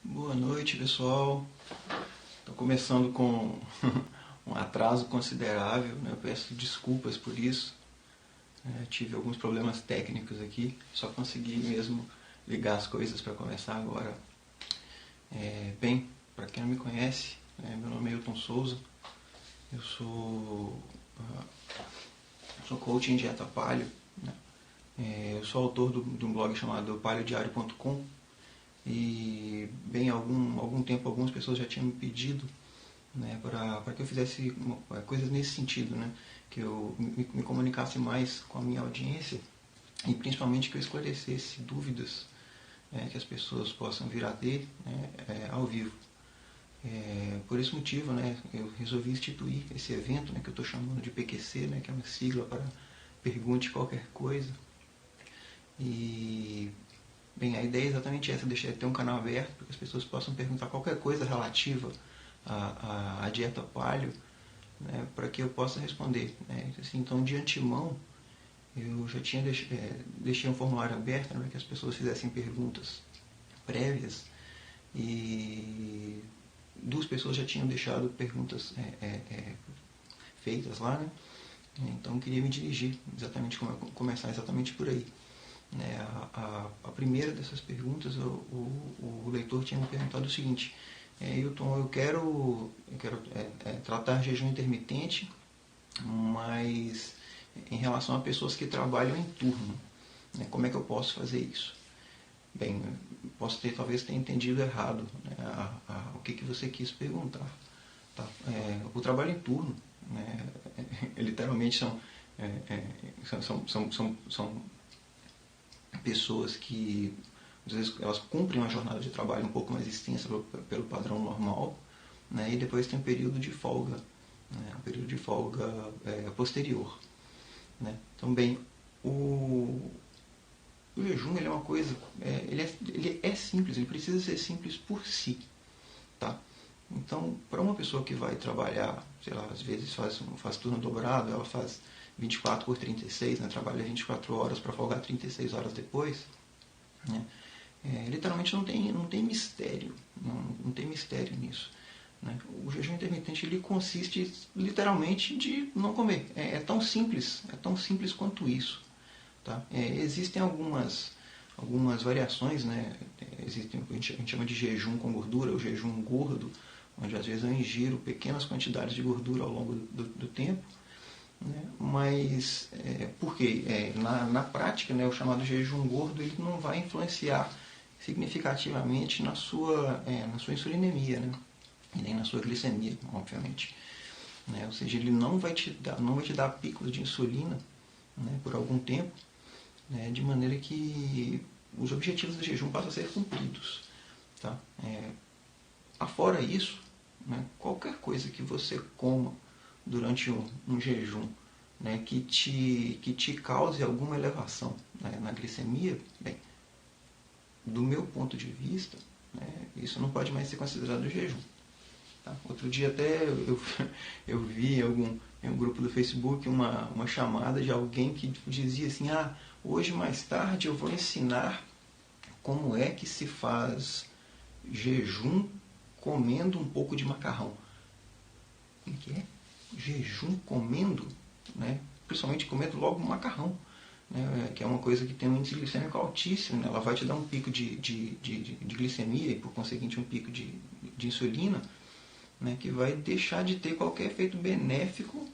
Boa noite, pessoal. Estou começando com um atraso considerável, né? Eu peço desculpas por isso. Tive alguns problemas técnicos aqui, só consegui mesmo ligar as coisas para começar agora. Bem, para quem não me conhece, meu nome é Hilton Souza. Eu sou coach em dieta paleo, né? Eu sou autor de um blog chamado paleodiario.com. E bem, há algum tempo algumas pessoas já tinham me pedido, né, para que eu fizesse coisas nesse sentido, né, que eu me comunicasse mais com a minha audiência e principalmente que eu esclarecesse dúvidas que as pessoas possam vir a ter, né, ao vivo. Por esse motivo, né, eu resolvi instituir esse evento, né, que eu estou chamando de PQC, né, que é uma sigla para Pergunte Qualquer Coisa. E bem, a ideia é exatamente essa, deixar ter um canal aberto para que as pessoas possam perguntar qualquer coisa relativa à dieta paleo, né, para que eu possa responder, né. Assim, então, de antemão, eu já tinha deixei um formulário aberto, né, para que as pessoas fizessem perguntas prévias e duas pessoas já tinham deixado perguntas feitas lá, né. Então, eu queria me dirigir exatamente, começar exatamente por aí. A primeira dessas perguntas, o leitor tinha me perguntado o seguinte: Hilton, eu quero tratar jejum intermitente, mas em relação a pessoas que trabalham em turno, né, como é que eu posso fazer isso? Bem, posso talvez ter entendido errado, né, o que você quis perguntar. Tá? O trabalho em turno, né, literalmente são pessoas que às vezes elas cumprem uma jornada de trabalho um pouco mais extensa pelo padrão normal, né, e depois tem um período de folga, né, um período de folga posterior, né. Então, bem, o jejum, ele é uma coisa, ele é simples, ele precisa ser simples por si, tá? Então, para uma pessoa que vai trabalhar, sei lá, às vezes faz turno dobrado, ela faz 24 por 36, né, trabalha 24 horas para folgar 36 horas depois, né, literalmente não tem mistério, não tem mistério nisso, né. O jejum intermitente, ele consiste literalmente de não comer, é tão simples quanto isso, tá? Existem algumas variações, né. Existem o que a gente chama de jejum com gordura, o jejum gordo, onde às vezes eu ingiro pequenas quantidades de gordura ao longo do tempo, né? Mas por quê? Na prática, né, o chamado jejum gordo, ele não vai influenciar significativamente na sua insulinemia, né? E nem na sua glicemia, obviamente, né? Ou seja, ele não vai te dar picos de insulina, né, por algum tempo, né, de maneira que os objetivos do jejum passam a ser cumpridos, tá? Afora isso, né, qualquer coisa que você coma durante um jejum, né, que te cause alguma elevação, né, na glicemia, bem, do meu ponto de vista, né, isso não pode mais ser considerado jejum. Tá? Outro dia até eu vi em um grupo do Facebook uma chamada de alguém que dizia assim: hoje mais tarde eu vou ensinar como é que se faz jejum comendo um pouco de macarrão. O que é? Jejum comendo, né? Principalmente comendo logo um macarrão, né? Que é uma coisa que tem um índice glicêmico altíssimo, né? Ela vai te dar um pico de glicemia e por conseguinte um pico de insulina, né? Que vai deixar de ter qualquer efeito benéfico,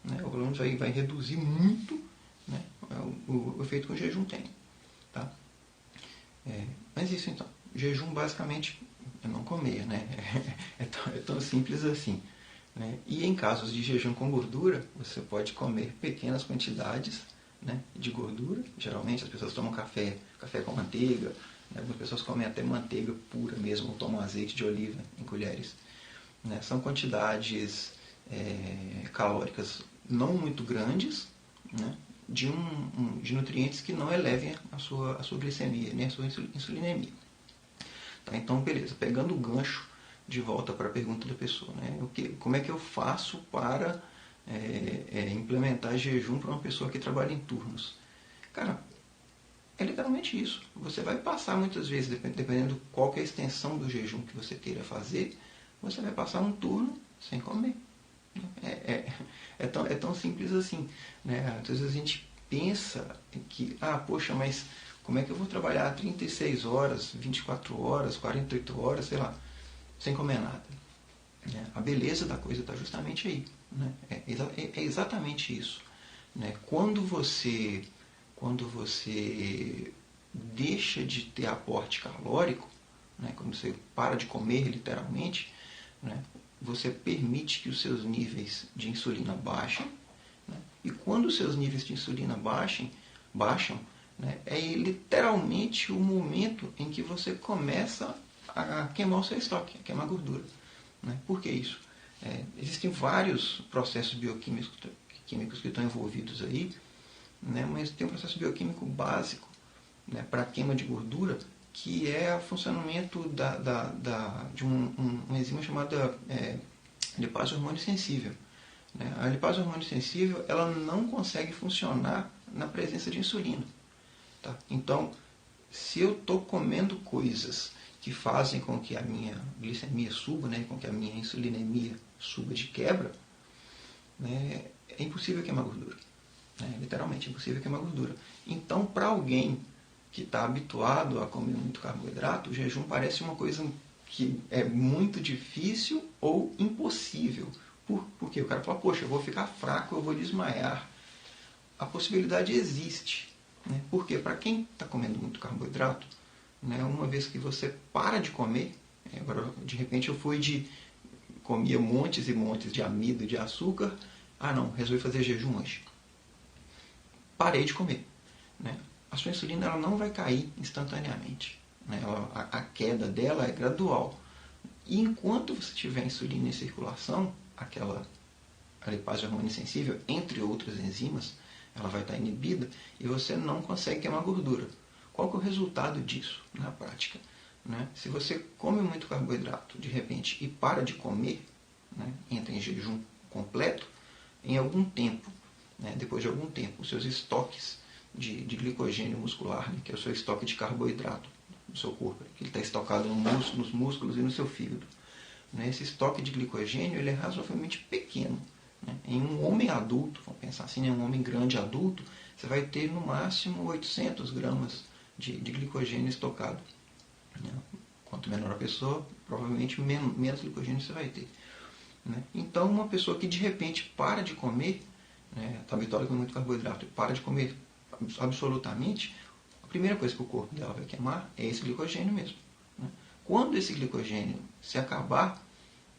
né? Ou pelo menos vai reduzir muito, né, o efeito que o jejum tem, tá? Mas isso então, jejum basicamente é não comer, né? É tão simples assim, né? E em casos de jejum com gordura, você pode comer pequenas quantidades, né, de gordura. Geralmente as pessoas tomam café com manteiga, né? Algumas pessoas comem até manteiga pura mesmo, ou tomam azeite de oliva em colheres, né? São quantidades calóricas não muito grandes, né, de nutrientes que não elevem a sua glicemia, nem a sua insulinemia. Tá? Então, beleza, pegando o gancho de volta para a pergunta da pessoa, né? Como é que eu faço para implementar jejum para uma pessoa que trabalha em turnos? Cara, é literalmente isso. Você vai passar muitas vezes, dependendo qual que é a extensão do jejum que você queira fazer, você vai passar um turno sem comer. É tão simples assim. Né? Às vezes a gente pensa que, poxa, mas como é que eu vou trabalhar 36 horas, 24 horas, 48 horas, sei lá, sem comer nada? A beleza da coisa está justamente aí. Né? É exatamente isso. Né? Quando você deixa de ter aporte calórico, né? Quando você para de comer literalmente, né? Você permite que os seus níveis de insulina baixem, né? E quando os seus níveis de insulina baixam, né? É literalmente o momento em que você começa a queimar o seu estoque, a queimar gordura. Né? Por que isso? Existem vários processos bioquímicos que estão envolvidos aí, né? Mas tem um processo bioquímico básico, né, para a queima de gordura, que é o funcionamento de uma enzima chamada lipase hormônio sensível. Né? A lipase hormônio sensível ela não consegue funcionar na presença de insulina. Tá? Então, se eu estou comendo coisas que fazem com que a minha glicemia suba, né, com que a minha insulinemia suba de quebra, né, é impossível queimar gordura. Literalmente, é impossível queimar gordura. Então, para alguém que está habituado a comer muito carboidrato, o jejum parece uma coisa que é muito difícil ou impossível. Porque o cara fala, poxa, eu vou ficar fraco, eu vou desmaiar. A possibilidade existe. Né? Porque para quem está comendo muito carboidrato, né, uma vez que você para de comer, agora de repente comia montes e montes de amido e de açúcar, não, resolvi fazer jejum hoje. Parei de comer. Né? A sua insulina ela não vai cair instantaneamente. Né? A queda dela é gradual. E enquanto você tiver insulina em circulação, a lipase hormônio sensível, entre outras enzimas, ela vai estar inibida e você não consegue queimar gordura. Qual que é o resultado disso na prática? Né? Se você come muito carboidrato de repente e para de comer, né, entra em jejum completo, em algum tempo, né, depois de algum tempo, os seus estoques de glicogênio muscular, né, que é o seu estoque de carboidrato no seu corpo, que ele está estocado nos músculos e no seu fígado. Né, esse estoque de glicogênio ele é razoavelmente pequeno. Né? Em um homem adulto, vamos pensar assim, né, um homem grande adulto, você vai ter no máximo 800 gramas de glicogênio estocado. Né? Quanto menor a pessoa, provavelmente menos glicogênio você vai ter. Né? Então, uma pessoa que de repente para de comer, está habituada a comer muito carboidrato e para de comer absolutamente, a primeira coisa que o corpo dela vai queimar é esse glicogênio mesmo. Né? Quando esse glicogênio se acabar,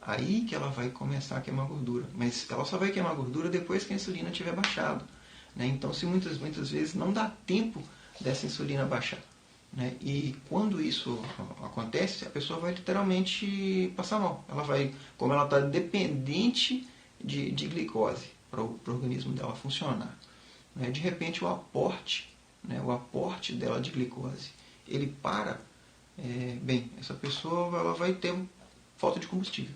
aí que ela vai começar a queimar gordura. Mas ela só vai queimar gordura depois que a insulina tiver baixado. Né? Então, se muitas vezes não dá tempo dessa insulina baixar. Né? E quando isso acontece, a pessoa vai literalmente passar mal. Ela vai, como ela está dependente de glicose para o organismo dela funcionar. Né? De repente o aporte dela de glicose, ele para, essa pessoa ela vai ter falta de combustível.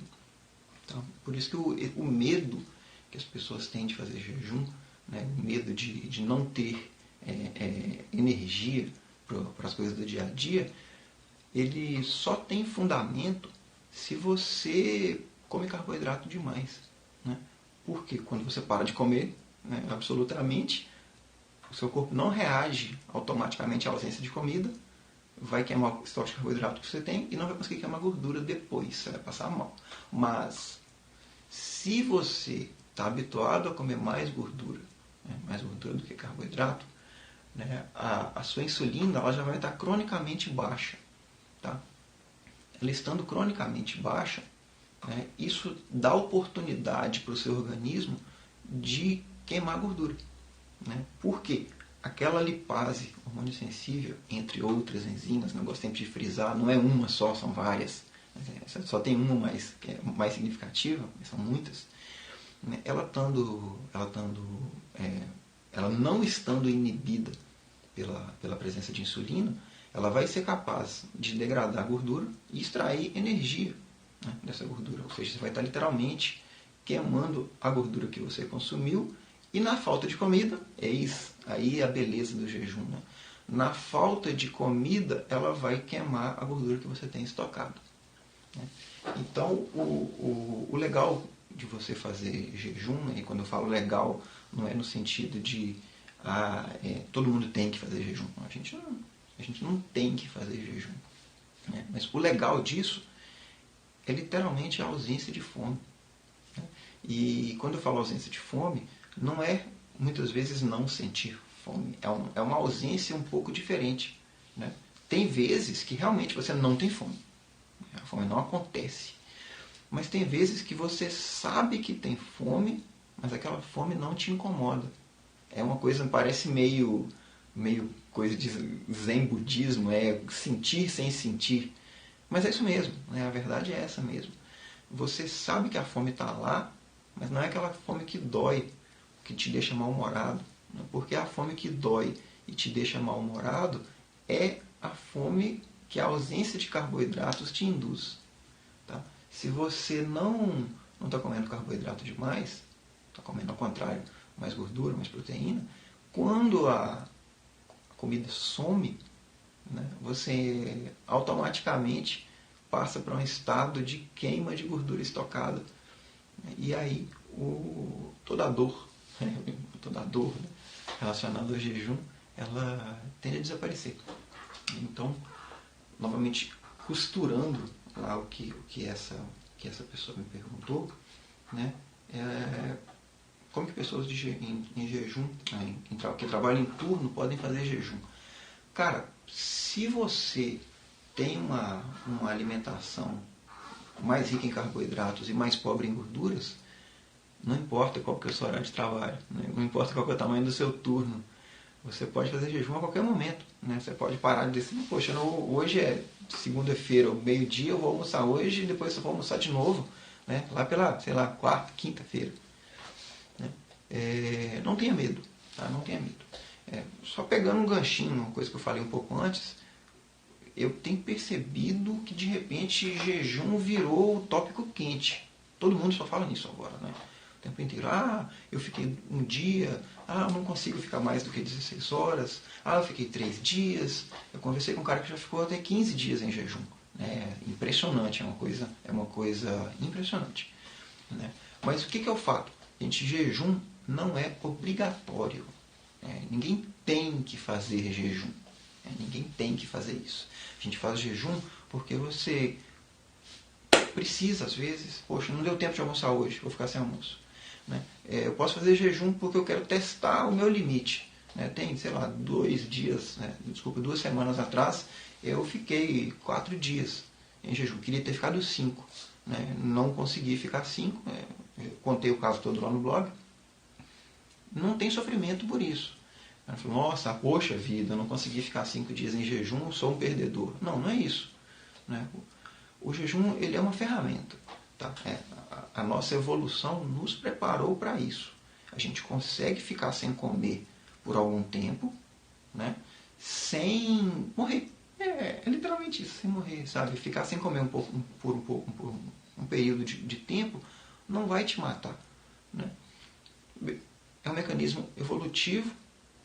Então, por isso que o medo que as pessoas têm de fazer jejum, né? O medo de não ter energia para as coisas do dia a dia, ele só tem fundamento se você come carboidrato demais. Né? Porque quando você para de comer, né, absolutamente, o seu corpo não reage automaticamente à ausência de comida, vai queimar o estoque de carboidrato que você tem e não vai conseguir queimar gordura depois, você vai passar mal. Mas, se você está habituado a comer mais gordura, né, mais gordura do que carboidrato, né, a sua insulina ela já vai estar cronicamente baixa. Tá? Ela estando cronicamente baixa, né, isso dá oportunidade para o seu organismo de queimar gordura. Né? Por quê? Aquela lipase hormônio sensível, entre outras enzimas, não gosto sempre de frisar, não é uma só, são várias. Só tem uma mais, que é mais significativa, mas são muitas. Né? Ela não estando inibida pela presença de insulina, ela vai ser capaz de degradar a gordura e extrair energia, né, dessa gordura. Ou seja, você vai estar literalmente queimando a gordura que você consumiu e na falta de comida, eis aí a beleza do jejum. Né? na falta de comida, ela vai queimar a gordura que você tem estocado. Né? Então, o legal de você fazer jejum, e quando eu falo legal, não é no sentido de todo mundo tem que fazer jejum. A gente não tem que fazer jejum. Né? Mas o legal disso é literalmente a ausência de fome. Né? E quando eu falo ausência de fome, não é muitas vezes não sentir fome. É uma ausência um pouco diferente. Né? Tem vezes que realmente você não tem fome. A fome não acontece. Mas tem vezes que você sabe que tem fome, mas aquela fome não te incomoda. É uma coisa, parece meio coisa de zen budismo, é sentir sem sentir. Mas é isso mesmo, né? A verdade é essa mesmo. Você sabe que a fome está lá, mas não é aquela fome que dói, que te deixa mal-humorado. Né? Porque a fome que dói e te deixa mal-humorado é a fome que a ausência de carboidratos te induz. Tá? Se você não está comendo carboidrato demais, está comendo ao contrário, mais gordura, mais proteína, quando a comida some, né, você automaticamente passa para um estado de queima de gordura estocada. E aí toda a dor, né, relacionada ao jejum, ela tende a desaparecer. Então, novamente, costurando lá o que essa pessoa me perguntou, né, como que pessoas em jejum, que trabalham em turno, podem fazer jejum? Cara, se você tem uma alimentação mais rica em carboidratos e mais pobre em gorduras, não importa qual que é o seu horário de trabalho, né? Não importa qual que é o tamanho do seu turno, você pode fazer jejum a qualquer momento. Né? Você pode parar de decidir, poxa, hoje é segunda-feira, meio-dia, eu vou almoçar hoje e depois eu vou almoçar de novo, né? Lá pela, sei lá, quarta, quinta-feira. Né? Não tenha medo, tá? Não tenha medo. Só pegando um ganchinho, uma coisa que eu falei um pouco antes, eu tenho percebido que de repente jejum virou o tópico quente. Todo mundo só fala nisso agora, né? O tempo inteiro. Eu fiquei um dia, eu não consigo ficar mais do que 16 horas, eu fiquei 3 dias. Eu conversei com um cara que já ficou até 15 dias em jejum. Impressionante, é uma coisa impressionante. Né? Mas o que é o fato? Gente, jejum não é obrigatório. Ninguém tem que fazer jejum. Ninguém tem que fazer isso. A gente faz jejum porque você precisa, às vezes, poxa, não deu tempo de almoçar hoje, vou ficar sem almoço. Né? Eu posso fazer jejum porque eu quero testar o meu limite. Tem, sei lá, 2 semanas atrás, eu fiquei 4 dias em jejum. Queria ter ficado 5. Não consegui ficar 5. Contei o caso todo lá no blog. Não tem sofrimento por isso. Ela falou, nossa, poxa vida, eu não consegui ficar 5 dias em jejum, sou um perdedor. Não é isso. Né? O jejum, ele é uma ferramenta. Tá? A nossa evolução nos preparou para isso. A gente consegue ficar sem comer por algum tempo, né? Sem morrer. É literalmente isso, sem morrer, sabe? Ficar sem comer por um período de tempo não vai te matar. Né? É um mecanismo evolutivo,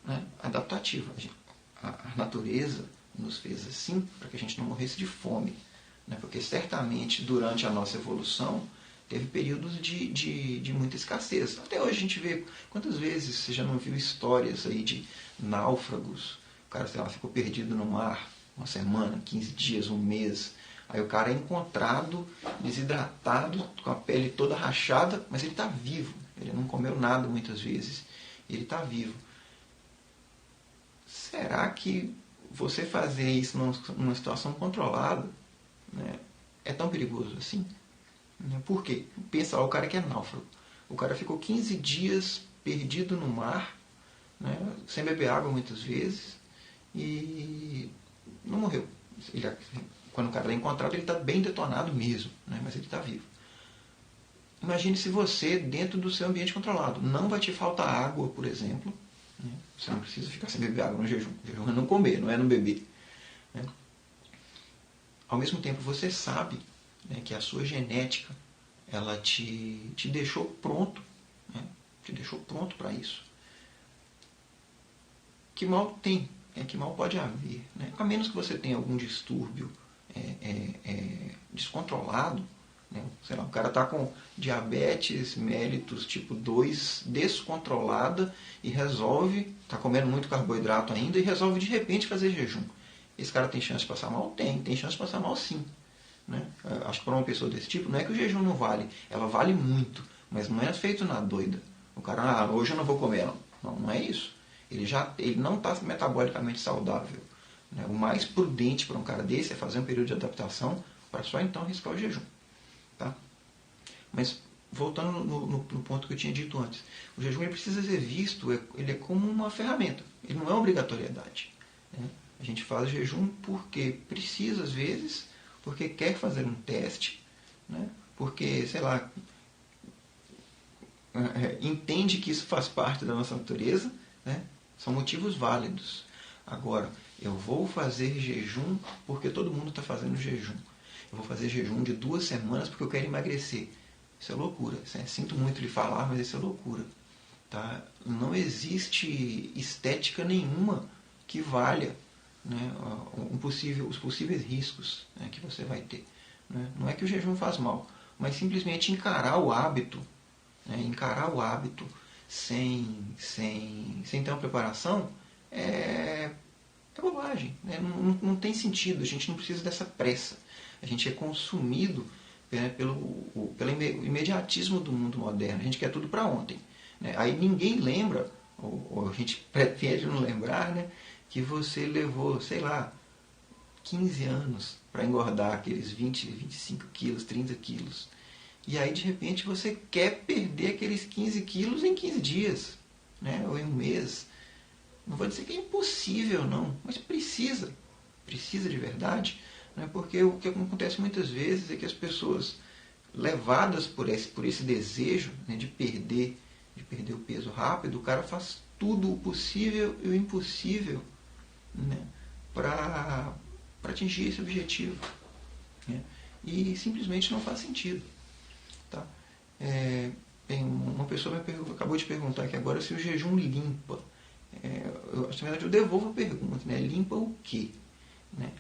né, adaptativo. A natureza nos fez assim para que a gente não morresse de fome. Né, porque certamente durante a nossa evolução teve períodos de muita escassez. Até hoje a gente vê quantas vezes você já não viu histórias aí de náufragos. O cara, sei lá, ficou perdido no mar uma semana, 15 dias, um mês. Aí o cara é encontrado, desidratado, com a pele toda rachada, mas ele está vivo. Ele não comeu nada muitas vezes. Ele está vivo. Será que você fazer isso numa situação controlada, né, é tão perigoso assim? Por quê? Pensa lá, o cara que é náufrago. O cara ficou 15 dias perdido no mar, né, sem beber água muitas vezes, e não morreu. Quando o cara é encontrado, ele está bem detonado mesmo, né, mas ele está vivo. Imagine se você, dentro do seu ambiente controlado, não vai te faltar água, por exemplo. Né? Você não precisa ficar sem beber água no jejum. O jejum é não comer, não é não beber. Né? Ao mesmo tempo, você sabe, né, que a sua genética ela te deixou pronto. Né? Te deixou pronto para isso. Que mal tem que mal pode haver, né? A menos que você tenha algum distúrbio descontrolado, né? Sei lá, o cara está com diabetes mellitus tipo 2 descontrolada e resolve, está comendo muito carboidrato ainda e resolve de repente fazer jejum. Esse cara tem chance de passar mal? Tem chance de passar mal sim. Né? Acho que para uma pessoa desse tipo, não é que o jejum não vale, ela vale muito, mas não é feito na doida. O cara, hoje eu não vou comer, não é isso. Ele não está metabolicamente saudável. Né? O mais prudente para um cara desse é fazer um período de adaptação para só então arriscar o jejum. Tá? Mas voltando no ponto que eu tinha dito antes, o jejum ele precisa ser visto, ele é como uma ferramenta, ele não é obrigatoriedade. Né? A gente faz jejum porque precisa às vezes, porque quer fazer um teste, né? Porque, sei lá, entende que isso faz parte da nossa natureza, né? São motivos válidos. Agora, eu vou fazer jejum porque todo mundo está fazendo jejum. Eu vou fazer jejum de 2 semanas porque eu quero emagrecer. Isso é loucura. Sinto muito lhe falar, mas isso é loucura. Tá? Não existe estética nenhuma que valha, né, os possíveis riscos, né, que você vai ter. Né? Não é que o jejum faz mal, mas simplesmente encarar o hábito, né, sem ter uma preparação é bobagem. Né? Não tem sentido, a gente não precisa dessa pressa. A gente é consumido, né, pelo imediatismo do mundo moderno. A gente quer tudo para ontem. Né? Aí ninguém lembra, ou a gente pretende não lembrar, né, que você levou, sei lá, 15 anos para engordar aqueles 20, 25 quilos, 30 quilos. E aí, de repente, você quer perder aqueles 15 quilos em 15 dias, né? Ou em um mês. Não vou dizer que é impossível, não, mas precisa de verdade. Né? Porque o que acontece muitas vezes é que as pessoas, levadas por esse desejo, né, de perder o peso rápido, o cara faz tudo o possível e o impossível, né, para atingir esse objetivo. Né? E simplesmente não faz sentido. Tá? Uma pessoa acabou de perguntar aqui agora se o jejum limpa. Na verdade, eu devolvo a pergunta. Né? Limpa o quê? Né?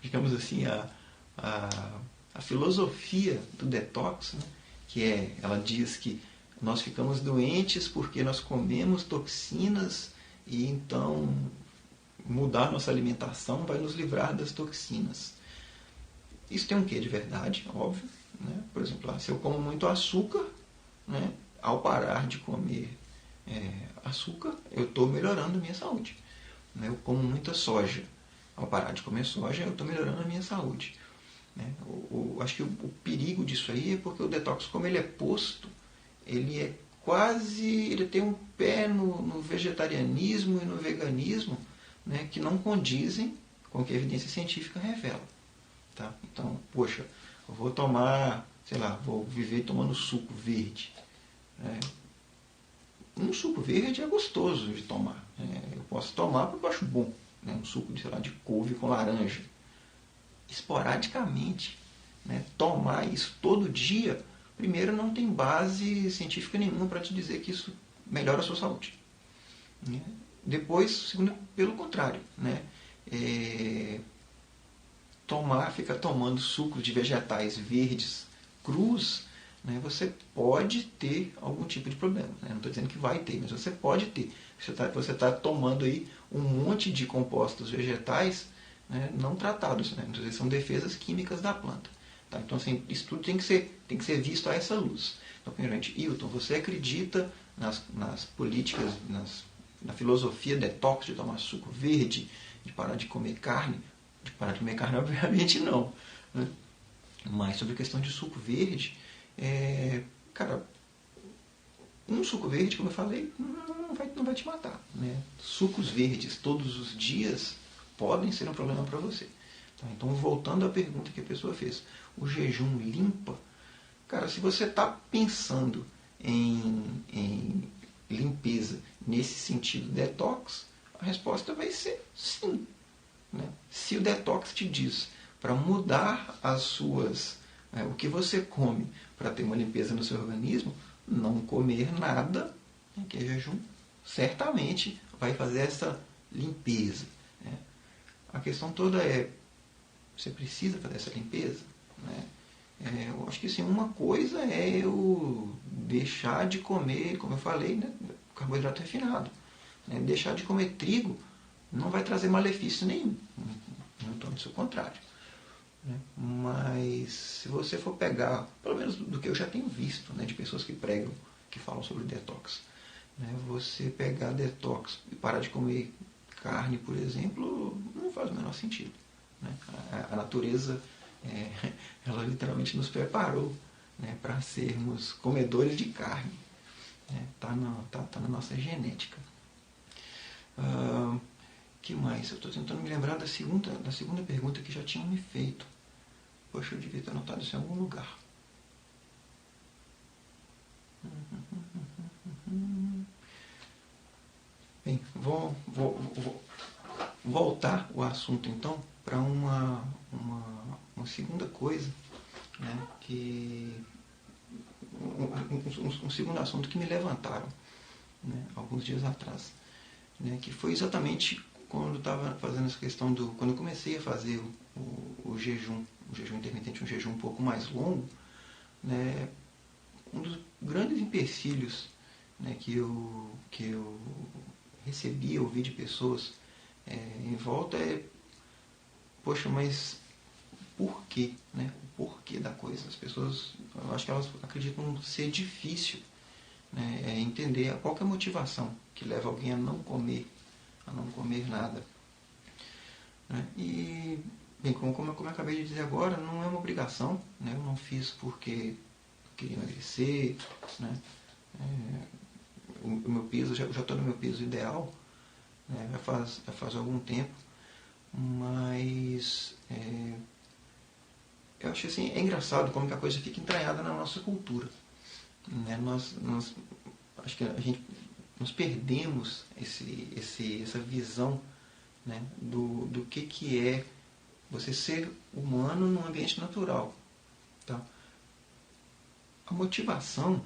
Digamos assim, a filosofia do detox, né? Que ela diz que nós ficamos doentes porque nós comemos toxinas e então mudar nossa alimentação vai nos livrar das toxinas. Isso tem um quê de verdade, óbvio. Né? Por exemplo, se eu como muito açúcar, né, ao parar de comer açúcar, eu estou melhorando a minha saúde. Né? Eu como muita soja. Ao parar de comer soja, eu estou melhorando a minha saúde. Né? Acho que o perigo disso aí é porque o detox, como ele é posto, ele tem um pé no vegetarianismo e no veganismo, né, que não condizem com o que a evidência científica revela. Tá? Então, poxa, eu vou tomar, sei lá, vou viver tomando suco verde. Um suco verde é gostoso de tomar. Eu posso tomar porque eu acho bom. Né? Um suco de couve com laranja. Esporadicamente. Né? Tomar isso todo dia, primeiro, não tem base científica nenhuma para te dizer que isso melhora a sua saúde. Né? Depois, segundo, pelo contrário. Né? Ficar tomando suco de vegetais verdes crus, né, você pode ter algum tipo de problema. Né? Não estou dizendo que vai ter, mas você pode ter. Você está tomando aí um monte de compostos vegetais, né, não tratados. Né? Então, são defesas químicas da planta. Tá? Então, assim, isso tudo tem que ser visto a essa luz. Então, primeiramente, Hilton, você acredita nas políticas, na filosofia detox de tomar suco verde, de parar de comer carne? De parar de comer carne, obviamente não. Né? Mas sobre a questão de suco verde, cara, um suco verde, como eu falei, não vai te matar. Né? Sucos verdes todos os dias podem ser um problema para você. Tá? Então, voltando à pergunta que a pessoa fez, o jejum limpa? Cara, se você está pensando em limpeza nesse sentido detox, a resposta vai ser sim. Né? Se o detox te diz para mudar o que você come para ter uma limpeza no seu organismo, não comer nada, né, que é jejum, certamente vai fazer limpeza. Né? A questão toda é, você precisa fazer essa limpeza? Né? Eu acho que assim, uma coisa é eu deixar de comer, como eu falei, né, carboidrato refinado. Né? Deixar de comer trigo não vai trazer malefício nenhum, muito antes, o contrário. Né? Mas se você for pegar, pelo menos do que eu já tenho visto, né, de pessoas que pregam, que falam sobre detox, né, você pegar detox e parar de comer carne, por exemplo, não faz o menor sentido. Né? A natureza, ela literalmente nos preparou, né, para sermos comedores de carne. Está, né? Tá na nossa genética. Que mais? Eu estou tentando me lembrar da segunda pergunta que já tinham me feito. Poxa, eu devia ter anotado isso em algum lugar. Bem, vou voltar o assunto então para uma segunda coisa, né, um segundo assunto que me levantaram, né, alguns dias atrás, né, que foi exatamente quando eu estava fazendo essa questão quando eu comecei a fazer o jejum intermitente, um jejum um pouco mais longo, né, um dos grandes empecilhos, né, que eu recebi, ouvi de pessoas em volta poxa, mas por quê? Né? O porquê da coisa. As pessoas, eu acho que elas acreditam ser difícil, né, entender qual que é a motivação que leva alguém a não comer nada. Né? E, bem, como eu acabei de dizer agora, não é uma obrigação, né? Eu não fiz porque eu queria emagrecer, né? O meu peso, eu já estou no meu peso ideal, né? já faz algum tempo, mas eu acho assim, é engraçado como que a coisa fica entranhada na nossa cultura. Né? Acho que a gente nos perdemos essa visão, né, do que é você ser humano num ambiente natural. Tá? A motivação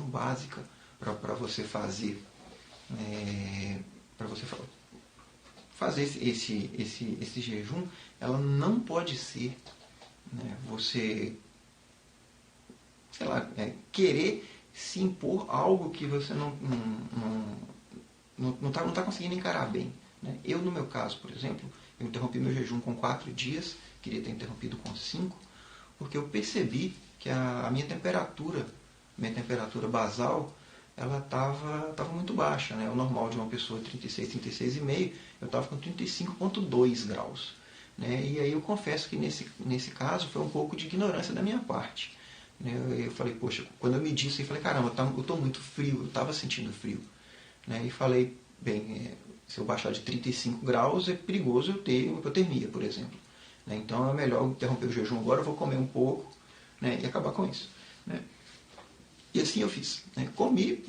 básica para você fazer esse jejum, ela não pode ser, né, você, sei lá, querer se impor algo que você não tá conseguindo encarar bem. Né? Eu, no meu caso, por exemplo, eu interrompi meu jejum com 4 dias, queria ter interrompido com 5, porque eu percebi que a minha temperatura basal, ela estava muito baixa. Né? O normal de uma pessoa é 36,5, eu estava com 35,2 graus. Né? E aí eu confesso que nesse caso foi um pouco de ignorância da minha parte. Né? Eu falei, poxa, quando eu medi isso, eu falei, caramba, eu estou muito frio, eu estava sentindo frio. Né? E falei, bem, se eu baixar de 35 graus é perigoso eu ter uma hipotermia, por exemplo. Né? Então é melhor interromper o jejum agora, eu vou comer um pouco, né, e acabar com isso. Né? E assim eu fiz. Né? Comi,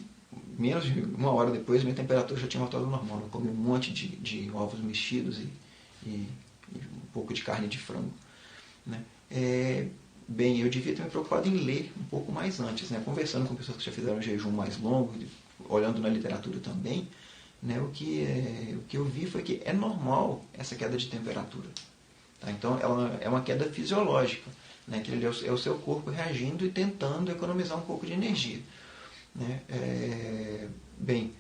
menos de 1 hora depois, minha temperatura já tinha voltado ao normal. Eu comi um monte de ovos mexidos e um pouco de carne de frango. Né? Bem, eu devia ter me preocupado em ler um pouco mais antes, né? Conversando com pessoas que já fizeram um jejum mais longo, olhando na literatura também, né? O que eu vi foi que é normal essa queda de temperatura. Tá? Então, ela é uma queda fisiológica, né? Que é o seu corpo reagindo e tentando economizar um pouco de energia. Né? Bem,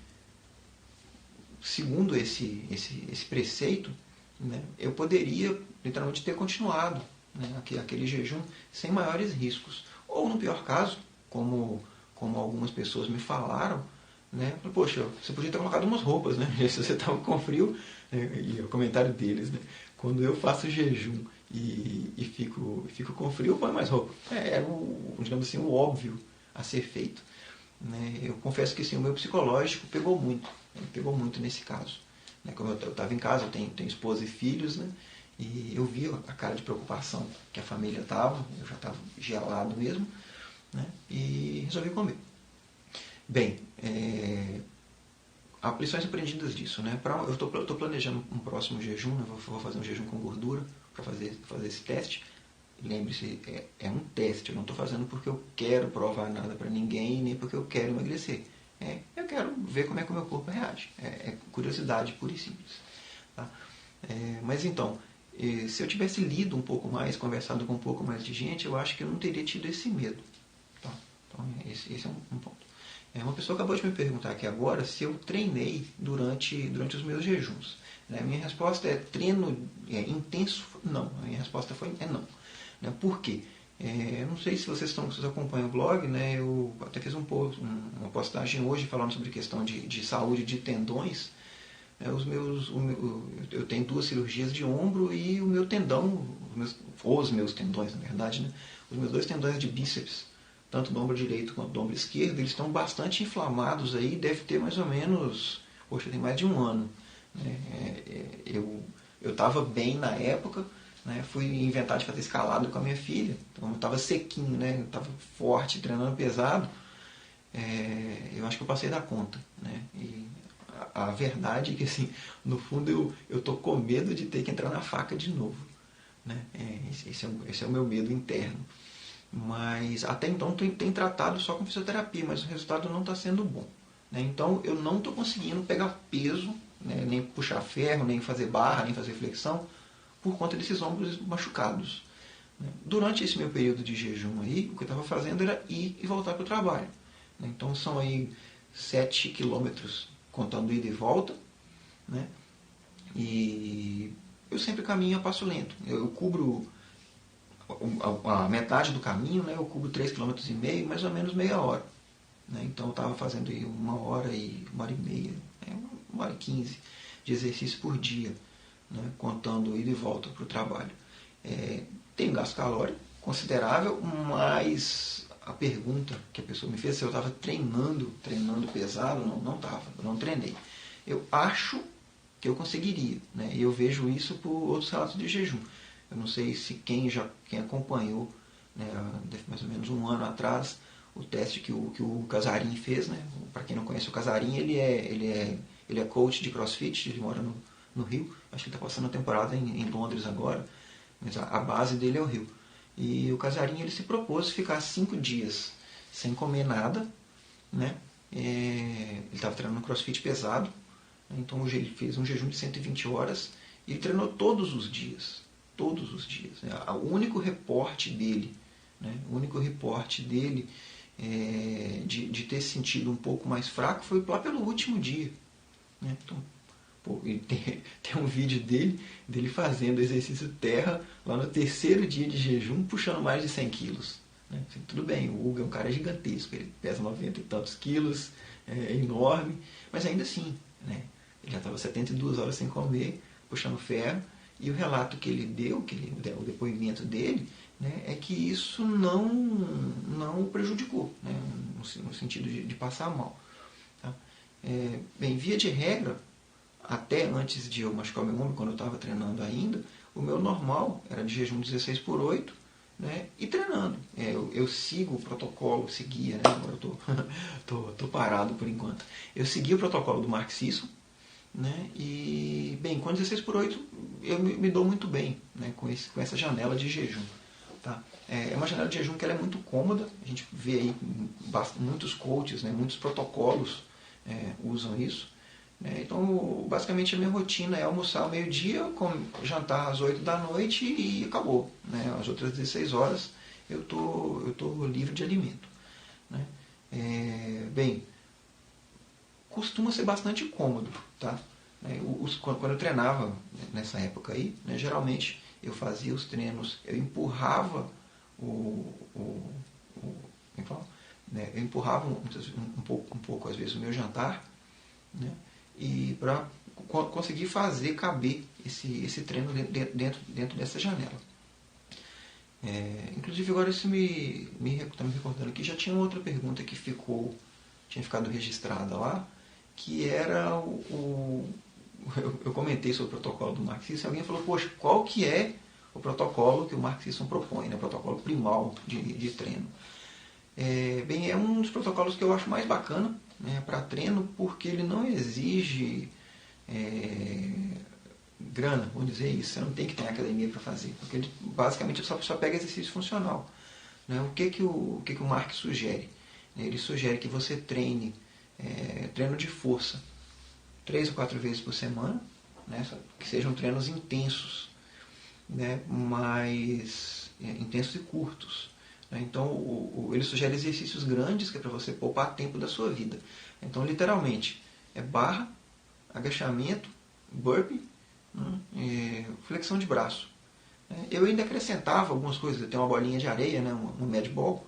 segundo esse preceito, né, eu poderia literalmente ter continuado, né, aquele jejum sem maiores riscos. Ou, no pior caso, como algumas pessoas me falaram, né, poxa, você podia ter colocado umas roupas, né, se você estava com frio, e o comentário deles, né, quando eu faço jejum e fico com frio, eu ponho mais roupa. Era digamos assim, o óbvio a ser feito. Né. Eu confesso que sim, o meu psicológico pegou muito nesse caso. Né. Como eu estava em casa, eu tenho esposa e filhos, né, e eu vi a cara de preocupação que a família estava, eu já estava gelado mesmo, né, e resolvi comer. Bem, há lições aprendidas disso. Né? Eu estou planejando um próximo jejum, né? Vou fazer um jejum com gordura para fazer esse teste. Lembre-se, é um teste, eu não estou fazendo porque eu quero provar nada para ninguém, nem porque eu quero emagrecer. Eu quero ver como é que o meu corpo reage. É curiosidade pura e simples. Tá? Mas então, se eu tivesse lido um pouco mais, conversado com um pouco mais de gente, eu acho que eu não teria tido esse medo. Tá? Então, esse é um ponto. Uma pessoa acabou de me perguntar aqui agora se eu treinei durante os meus jejuns. A minha resposta é treino intenso? Não. A minha resposta é não. Por quê? Eu não sei se vocês acompanham o blog, né? Eu até fiz uma postagem hoje falando sobre questão de saúde de tendões. Eu tenho 2 cirurgias de ombro e o meu tendão, os meus tendões, na verdade, né? Os meus 2 tendões de bíceps, tanto do ombro direito quanto do ombro esquerdo, eles estão bastante inflamados aí, deve ter mais ou menos, tem mais de 1 ano. Eu estava bem na época, né? Fui inventar de fazer escalada com a minha filha, então eu estava sequinho, né? Eu estava forte, treinando pesado. Eu acho que eu passei da conta, né? E a verdade é que, assim, no fundo eu estou com medo de ter que entrar na faca de novo, né? Esse é o meu medo interno. Mas até então tem tratado só com fisioterapia, mas o resultado não está sendo bom, né? Então eu não estou conseguindo pegar peso, né? Nem puxar ferro, nem fazer barra, nem fazer flexão, por conta desses ombros machucados, né? Durante esse meu período de jejum aí, o que eu estava fazendo era ir e voltar para o trabalho, né? Então são aí 7 quilômetros contando ida e volta, né? E eu sempre caminho a passo lento. Eu cubro a metade do caminho, né? Eu cubro 3,5 km, mais ou menos meia hora, né? Então eu estava fazendo aí 1 hora e 1h30, 1h15 de exercício por dia, né? Contando ida e volta para o trabalho. Tem um gasto calórico considerável, mas a pergunta que a pessoa me fez se eu estava treinando pesado, não estava, eu não treinei. Eu acho que eu conseguiria, né? E eu vejo isso por outros relatos de jejum. Eu não sei se quem acompanhou, né, mais ou menos 1 ano atrás, o teste que o Casarin fez, né? Para quem não conhece o Casarin, ele é coach de CrossFit, ele mora no Rio, acho que ele está passando a temporada em Londres agora, mas a base dele é o Rio. E o Casarin, ele se propôs ficar 5 dias sem comer nada, né? Ele estava treinando CrossFit pesado, né? Então hoje ele fez um jejum de 120 horas e ele treinou todos os dias, né? O único reporte dele, né? De ter sentido um pouco mais fraco foi lá pelo último dia, né? Então, tem um vídeo dele fazendo exercício terra lá no 3º dia de jejum, puxando mais de 100 quilos. Né? Assim, tudo bem, o Hugo é um cara gigantesco, ele pesa 90 e tantos quilos, é enorme, mas ainda assim, né? Ele já estava 72 horas sem comer, puxando ferro, e o relato que ele deu, o depoimento dele, né, é que isso não o prejudicou, né, no sentido de passar mal. Tá? Bem, via de regra, até antes de eu machucar o meu ombro, quando eu estava treinando ainda, o meu normal era de jejum 16/8, né, e treinando. Eu sigo o protocolo, seguia, né, agora eu tô parado por enquanto. Eu segui o protocolo do Mark Sisson, né, e, bem, com 16/8 eu me dou muito bem, né, com essa janela de jejum. Tá? É uma janela de jejum que ela é muito cômoda, a gente vê aí muitos coaches, né, muitos protocolos usam isso. Então, basicamente, a minha rotina é almoçar ao meio-dia, jantar às 8 da noite e acabou. Né? As outras 16 horas eu tô livre de alimento. Né? Bem, costuma ser bastante cômodo. Tá? Quando eu treinava nessa época aí, né, geralmente eu fazia os treinos, eu empurrava eu empurrava um pouco às vezes o meu jantar, né? E para conseguir caber esse treino dentro dessa janela. Inclusive agora isso está me recordando que já tinha outra pergunta que tinha ficado registrada lá, que era eu comentei sobre o protocolo do Mark Sisson e alguém falou, poxa, qual que é o protocolo que o Mark Sisson propõe, né? O protocolo primal de treino. Bem, é um dos protocolos que eu acho mais bacana, né, para treino, porque ele não exige grana, vamos dizer isso. Você não tem que ter academia para fazer, porque ele basicamente só pega exercício funcional. Né? O que o Mark sugere? Ele sugere que você treine treino de força 3 ou 4 vezes por semana, né, que sejam treinos intensos, né, mas intensos e curtos. Né. Então ele sugere exercícios grandes que é para você poupar tempo da sua vida. Então literalmente é barra, agachamento, burpee, né, flexão de braço. Eu ainda acrescentava algumas coisas. Eu tenho uma bolinha de areia, né, um medball.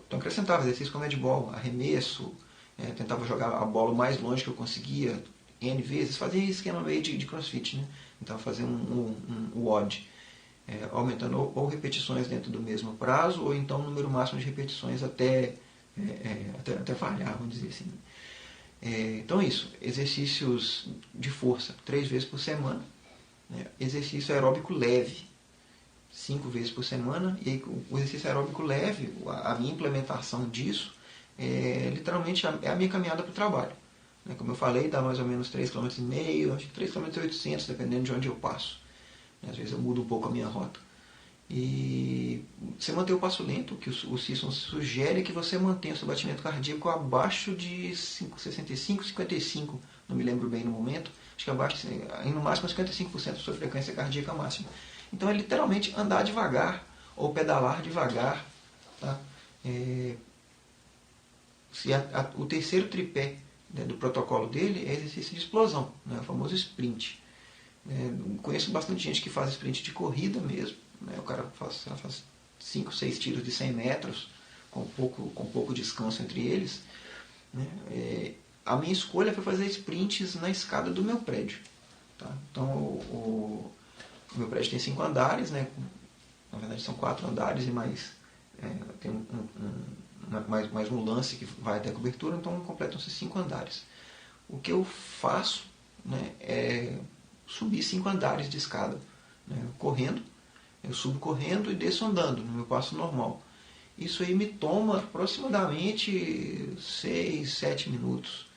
Então acrescentava exercício com medball, arremesso, tentava jogar a bola o mais longe que eu conseguia, N vezes, fazia esquema meio de crossfit, né? Então fazia um WOD, aumentando ou repetições dentro do mesmo prazo, ou então o número máximo de repetições até falhar, vamos dizer assim. Então isso, exercícios de força 3 vezes por semana, né? Exercício aeróbico leve 5 vezes por semana, e aí, o exercício aeróbico leve, a minha implementação disso, literalmente é a minha caminhada para o trabalho. Como eu falei, dá mais ou menos 3,5 km, acho que 3,8 km, dependendo de onde eu passo. Às vezes eu mudo um pouco a minha rota. E você manter o passo lento, que o Sisson sugere que você mantenha o seu batimento cardíaco abaixo de 65, 55, não me lembro bem no momento, acho que abaixo, no máximo 55% da sua frequência cardíaca máxima. Então é literalmente andar devagar ou pedalar devagar. Tá? O terceiro tripé, né, do protocolo dele é exercício de explosão, né, o famoso sprint. Conheço bastante gente que faz sprint de corrida mesmo. Né, o cara faz 5, 6 tiros de 100 metros, com pouco descanso entre eles. Né. A minha escolha foi fazer sprints na escada do meu prédio. Tá? Então o meu prédio tem 5 andares, né, na verdade são 4 andares e mais tem mais um lance que vai até a cobertura, então completam-se 5 andares. O que eu faço, né, é subir 5 andares de escada, né, correndo. Eu subo correndo e desço andando, no meu passo normal. Isso aí me toma aproximadamente 6, 7 minutos.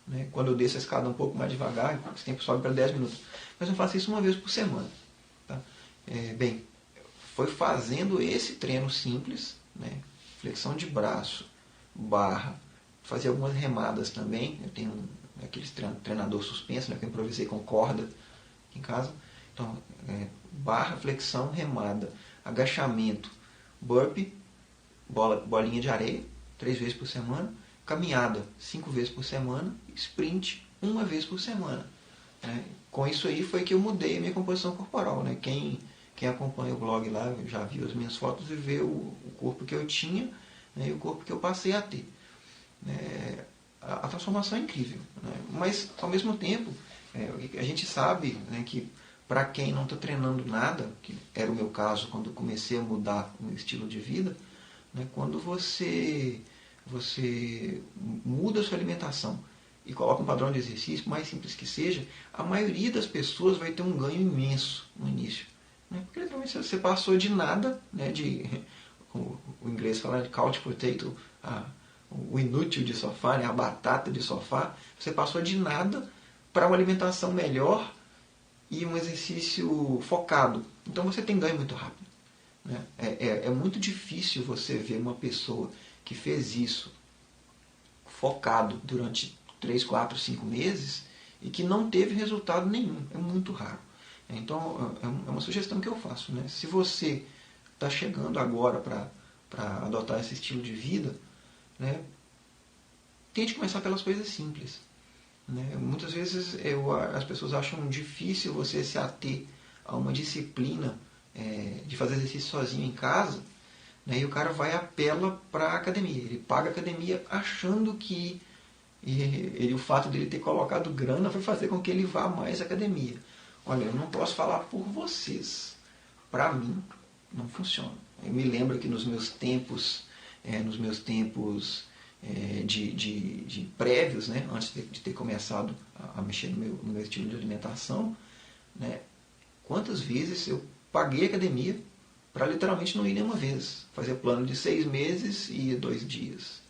Né? Quando eu desço a escada um pouco mais devagar, esse tempo sobe para 10 minutos. Mas eu faço isso uma vez por semana. Tá? Bem, foi fazendo esse treino simples, né? Flexão de braço, barra, fazia algumas remadas também. Eu tenho aqueles treinador suspenso, né, que eu improvisei com corda aqui em casa. Então, barra, flexão, remada, agachamento, burpee, bolinha de areia, 3 vezes por semana, caminhada, 5 vezes por semana, sprint, 1 vez por semana. Né? Com isso aí foi que eu mudei a minha composição corporal. Né? Quem acompanha o blog lá já viu as minhas fotos e vê o corpo que eu tinha, né, e o corpo que eu passei a ter. A transformação é incrível. Né? Mas, ao mesmo tempo, a gente sabe, né, que para quem não está treinando nada, que era o meu caso quando eu comecei a mudar o meu estilo de vida, né, quando você muda a sua alimentação e coloca um padrão de exercício, mais simples que seja, a maioria das pessoas vai ter um ganho imenso no início. Né? Porque literalmente você passou de nada, né, o inglês fala de couch potato, o inútil de sofá, né, a batata de sofá, você passou de nada para uma alimentação melhor e um exercício focado. Então você tem ganho muito rápido. Né? É muito difícil você ver uma pessoa que fez isso focado durante 3, 4, 5 meses e que não teve resultado nenhum. É muito raro. Então é uma sugestão que eu faço. Né? Se você está chegando agora para adotar esse estilo de vida, né, tente começar pelas coisas simples. Né? Muitas vezes as pessoas acham difícil você se ater a uma disciplina de fazer exercício sozinho em casa, né? E o cara vai e apela para a academia. Ele paga a academia achando que o fato dele ter colocado grana vai fazer com que ele vá mais à academia. Olha, eu não posso falar por vocês. Para mim, não funciona. Eu me lembro que nos meus tempos de prévios, né, antes de ter começado a mexer no meu estilo de alimentação, né, quantas vezes eu paguei academia para literalmente não ir nenhuma vez. Fazia plano de 6 meses e ia 2 dias.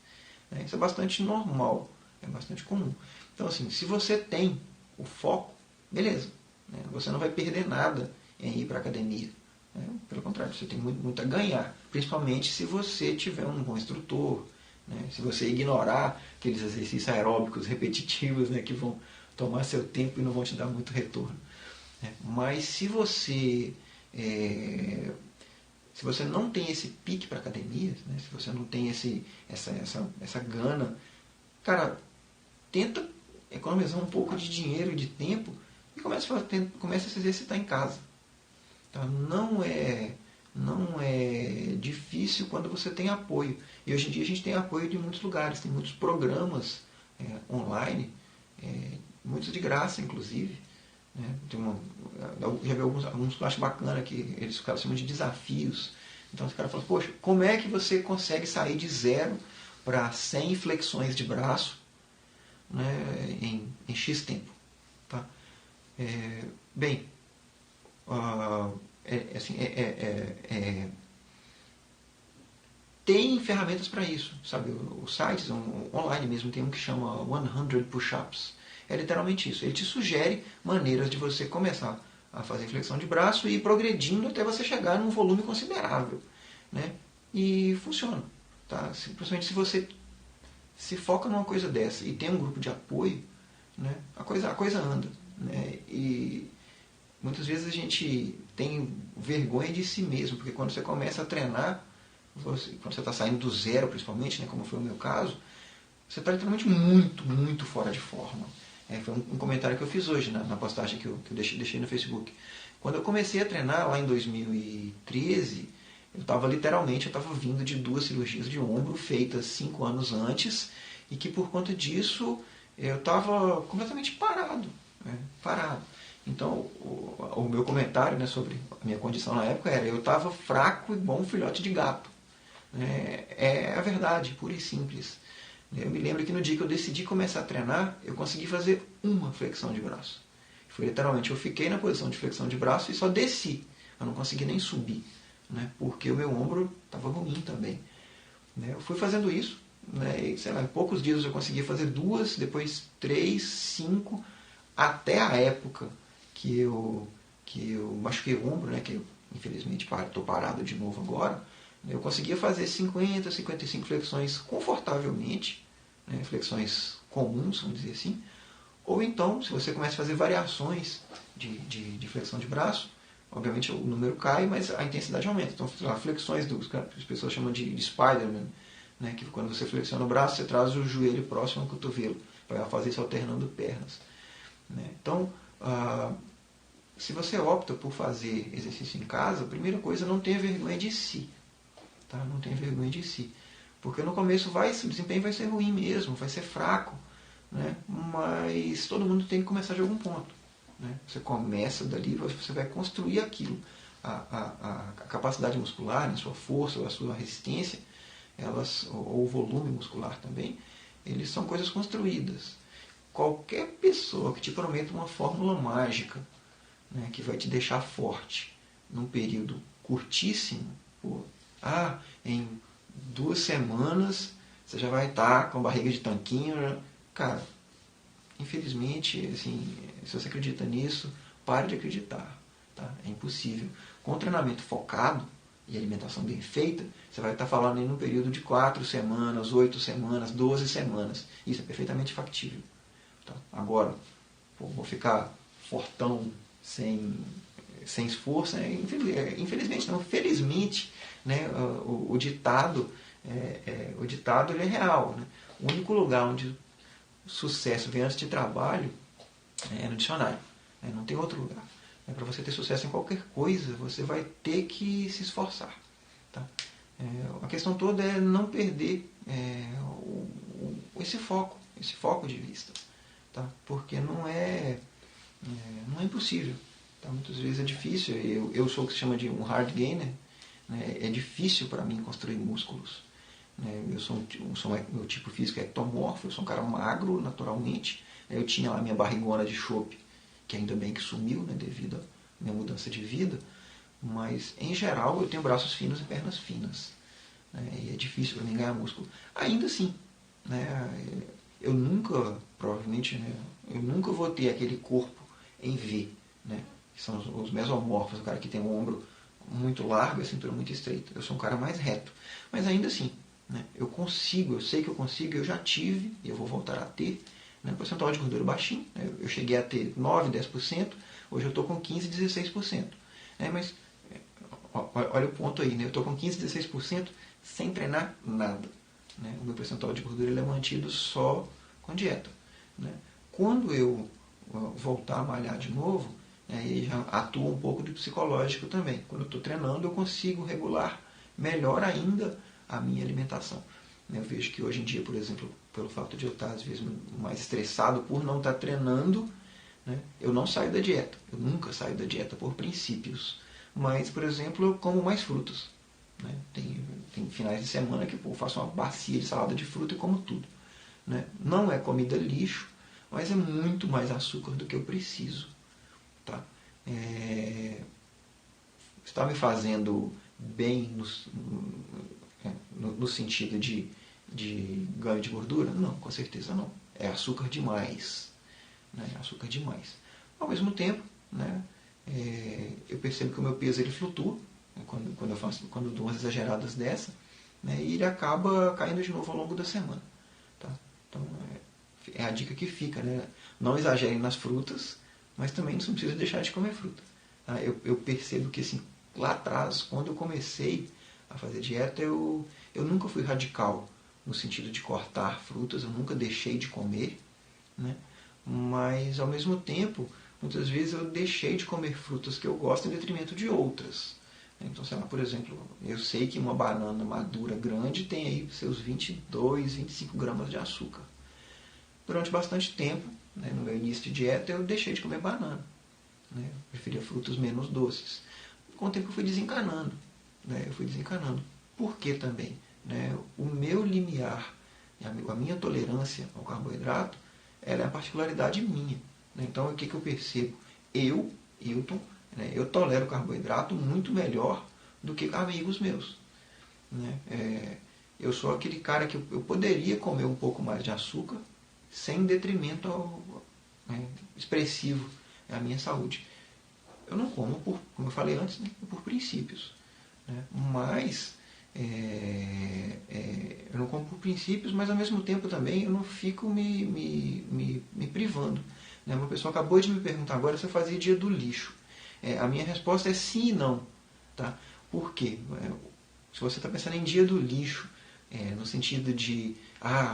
Isso é bastante normal, é bastante comum. Então, assim, se você tem o foco, beleza. Né, você não vai perder nada em ir para a academia. Pelo contrário, você tem muito a ganhar. Principalmente se você tiver um bom instrutor, né? Se você ignorar aqueles exercícios aeróbicos repetitivos, né, que vão tomar seu tempo e não vão te dar muito retorno, né? Mas se você não tem esse pique para academia, né, se você não tem essa gana, cara, tenta economizar um pouco de dinheiro e de tempo e começa a se exercitar em casa. Tá? Não é difícil quando você tem apoio. E hoje em dia a gente tem apoio de muitos lugares, tem muitos programas online, muitos de graça, inclusive. Né? Eu já vi alguns que eu acho bacana, que eles chamam de desafios. Então os caras falam, poxa, como é que você consegue sair de 0 para 100 flexões de braço, né, em X tempo? Tá? Bem, tem ferramentas para isso, sabe? Os sites online mesmo tem um que chama 100 Push-Ups. É literalmente isso. Ele te sugere maneiras de você começar a fazer flexão de braço e ir progredindo até você chegar num volume considerável, né? E funciona, tá? Principalmente se você se foca numa coisa dessa e tem um grupo de apoio, né? A coisa anda, né? E muitas vezes a gente tem vergonha de si mesmo, porque quando você começa a treinar, quando você está saindo do 0 principalmente, né, como foi o meu caso, você está literalmente muito, muito fora de forma. Foi um comentário que eu fiz hoje na postagem que eu deixei no Facebook. Quando eu comecei a treinar lá em 2013, eu estava vindo de 2 cirurgias de ombro feitas 5 anos antes, e que por conta disso eu estava completamente parado. Né, parado. Então, o meu comentário, né, sobre a minha condição na época era: eu estava fraco e bom filhote de gato. É a verdade, pura e simples. Eu me lembro que no dia que eu decidi começar a treinar, eu consegui fazer uma flexão de braço. Foi literalmente, eu fiquei na posição de flexão de braço e só desci. Eu não consegui nem subir, né, porque o meu ombro estava ruim também. Eu fui fazendo isso, né, e, sei lá, em poucos dias eu consegui fazer 2, depois 3, 5, até a época que eu machuquei o ombro, né, que eu infelizmente estou parado de novo agora. Eu conseguia fazer 50, 55 flexões confortavelmente, né, flexões comuns, vamos dizer assim. Ou então, se você começa a fazer variações de flexão de braço, obviamente o número cai, mas a intensidade aumenta. Então, flexões que as pessoas chamam de Spiderman, né, que quando você flexiona o braço, você traz o joelho próximo ao cotovelo, para fazer isso alternando pernas. Né? Então, se você opta por fazer exercício em casa, a primeira coisa, não tenha vergonha de si. Tá? Não tenha vergonha de si. Porque no começo o desempenho vai ser ruim mesmo, vai ser fraco. Né? Mas todo mundo tem que começar de algum ponto. Né? Você começa dali, você vai construir aquilo. A capacidade muscular, a sua força, a sua resistência, ou o volume muscular também, eles são coisas construídas. Qualquer pessoa que te prometa uma fórmula mágica, né, que vai te deixar forte num período curtíssimo, em 2 semanas você já vai estar com a barriga de tanquinho. Cara, infelizmente, assim, se você acredita nisso, pare de acreditar. Tá? É impossível. Com treinamento focado e alimentação bem feita, você vai estar falando em um período de 4 semanas, 8 semanas, 12 semanas. Isso é perfeitamente factível. Tá? Agora, vou ficar fortão sem esforço, né? Infelizmente não, felizmente, né? O ditado ele é real, né? O único lugar onde o sucesso vem antes de trabalho é no dicionário, né? Não tem outro lugar. Para você ter sucesso em qualquer coisa, você vai ter que se esforçar. Tá? A questão toda é não perder esse foco de vista. Tá? Porque não é impossível. Tá? Muitas vezes é difícil. Eu sou o que se chama de um hard gainer. Né? É difícil para mim construir músculos. Né? Meu tipo físico é ectomorfo, eu sou um cara magro naturalmente. Eu tinha lá minha barrigona de chope, que ainda bem que sumiu, né, devido à minha mudança de vida. Mas, em geral, eu tenho braços finos e pernas finas. Né? E é difícil para mim ganhar músculo. Ainda assim, né, eu nunca, provavelmente, né, eu nunca vou ter aquele corpo em V, né, que são os mesomorfos, o cara que tem o ombro muito largo e a cintura muito estreita. Eu sou um cara mais reto. Mas ainda assim, né? Eu consigo, eu sei que eu consigo, eu já tive e eu vou voltar a ter, né? Percentual de gordura baixinho, né? Eu cheguei a ter 9, 10%, hoje eu estou com 15, 16%. Né? Mas olha o ponto aí, né? Eu estou com 15, 16% sem treinar nada. Né? O meu percentual de gordura ele é mantido só com dieta. Né? Quando eu voltar a malhar de novo, aí já atua um pouco de psicológico também. Quando eu estou treinando, eu consigo regular melhor ainda a minha alimentação. Eu vejo que hoje em dia, por exemplo, pelo fato de eu estar às vezes mais estressado por não estar treinando, né, eu não saio da dieta. Eu nunca saio da dieta por princípios. Mas, por exemplo, eu como mais frutas. Né? Tem finais de semana que eu faço uma bacia de salada de fruta e como tudo. Né? Não é comida lixo, mas é muito mais açúcar do que eu preciso. Tá? Está me fazendo bem no sentido de ganho de gordura? Não, com certeza não. É açúcar demais. Né? Açúcar demais. Ao mesmo tempo, né, eu percebo que o meu peso ele flutua, né, quando eu dou umas exageradas dessa, né, e ele acaba caindo de novo ao longo da semana. Tá? Então, é a dica que fica. Né? Não exagerem nas frutas, mas também não precisa deixar de comer fruta. Tá? Eu percebo que assim, lá atrás, quando eu comecei a fazer dieta, eu nunca fui radical no sentido de cortar frutas, eu nunca deixei de comer, né? Mas ao mesmo tempo, muitas vezes eu deixei de comer frutas que eu gosto em detrimento de outras. Então, sei lá, por exemplo, eu sei que uma banana madura grande tem aí seus 22, 25 gramas de açúcar. Durante bastante tempo, né, no meu início de dieta, eu deixei de comer banana. Né? Eu preferia frutas menos doces. Com o tempo eu fui desencanando. Né? Por que também? Né? O meu limiar, a minha tolerância ao carboidrato, ela é a particularidade minha. Né? Então, o que eu percebo? Hilton, né, eu tolero carboidrato muito melhor do que amigos meus. Né? Eu sou aquele cara que eu poderia comer um pouco mais de açúcar sem detrimento expressivo à minha saúde. Eu não como, como eu falei antes, né, por princípios. Né? Mas eu não como por princípios, mas ao mesmo tempo também eu não fico me privando. Né? Uma pessoa acabou de me perguntar agora se eu fazia dia do lixo. A minha resposta é sim e não. Tá? Por quê? Se você está pensando em dia do lixo, no sentido de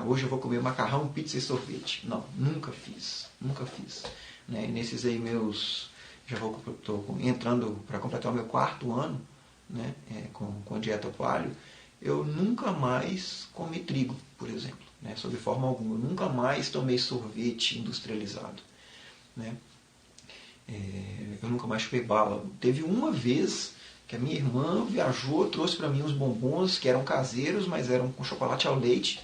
hoje eu vou comer macarrão, pizza e sorvete. Não, nunca fiz. Né? Nesses aí estou entrando para completar o meu 4º ano, né, com dieta paleo, eu nunca mais comi trigo, por exemplo, né, sob forma alguma. Eu nunca mais tomei sorvete industrializado. Né? Eu nunca mais chupei bala. Teve uma vez que a minha irmã viajou, trouxe para mim uns bombons que eram caseiros, mas eram com chocolate ao leite.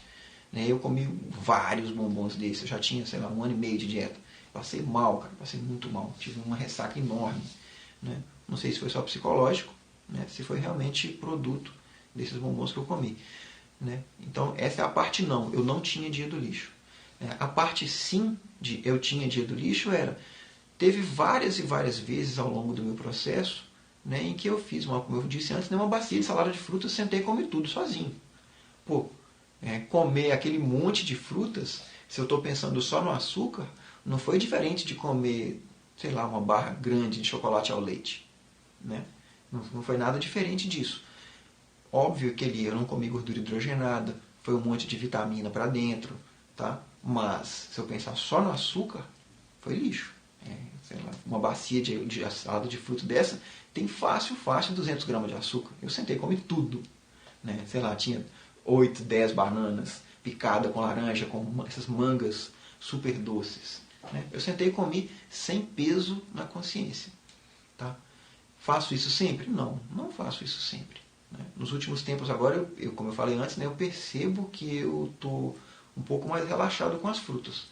Né? Eu comi vários bombons desses. Eu já tinha, sei lá, 1 ano e meio de dieta. Passei mal, cara, passei muito mal. Tive uma ressaca enorme. Né? Não sei se foi só psicológico, né? Se foi realmente produto desses bombons que eu comi. Né? Então, essa é a parte não. Eu não tinha dia do lixo. A parte sim de eu tinha dia do lixo teve várias e várias vezes ao longo do meu processo, né, em que eu fiz, como eu disse antes, uma bacia de salada de frutas, sentei e comi tudo sozinho. Comer aquele monte de frutas, se eu estou pensando só no açúcar, não foi diferente de comer, sei lá, uma barra grande de chocolate ao leite. Né? Não foi nada diferente disso. Óbvio que ali eu não comi gordura hidrogenada, foi um monte de vitamina para dentro, tá? Mas se eu pensar só no açúcar, foi lixo. Sei lá, uma bacia de salada de fruta dessa tem fácil 200 gramas de açúcar. Eu sentei e comi tudo. Né? Sei lá, tinha 8, 10 bananas picada com laranja, com essas mangas super doces. Né? Eu sentei e comi sem peso na consciência. Tá? Faço isso sempre? Não faço isso sempre. Né? Nos últimos tempos agora, como eu falei antes, né, eu percebo que eu estou um pouco mais relaxado com as frutas.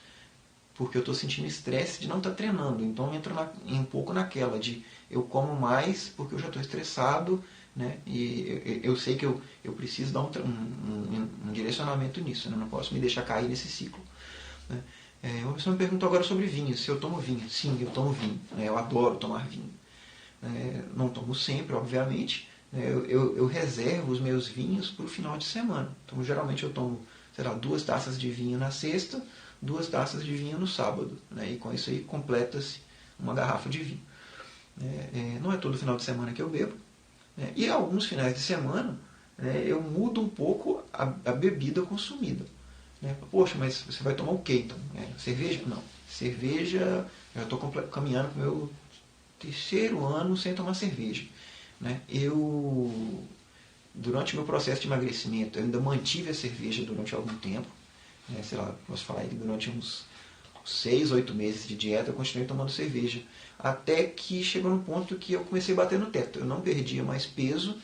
Porque eu estou sentindo estresse de não estar treinando. Então entra um pouco naquela de eu como mais porque eu já estou estressado, né? E eu sei que eu preciso dar um direcionamento nisso. Né? Não posso me deixar cair nesse ciclo. Né? Uma pessoa me perguntou agora sobre vinho, se eu tomo vinho. Sim, eu tomo vinho. Né? Eu adoro tomar vinho. Não tomo sempre, obviamente. Eu reservo os meus vinhos para o final de semana. Então, geralmente eu tomo, sei lá, 2 taças de vinho na sexta, 2 taças de vinho no sábado. Né? E com isso aí completa-se uma garrafa de vinho. Não é todo final de semana que eu bebo. Né? E alguns finais de semana, né, eu mudo um pouco a bebida consumida. Né? Poxa, mas você vai tomar o quê então? Cerveja? Não. Cerveja, eu estou caminhando para o meu 3º ano sem tomar cerveja. Né? Durante o meu processo de emagrecimento, eu ainda mantive a cerveja durante algum tempo. Né? Sei lá, posso falar que durante uns 6, 8 meses de dieta eu continuei tomando cerveja. Até que chegou num ponto que eu comecei a bater no teto. Eu não perdia mais peso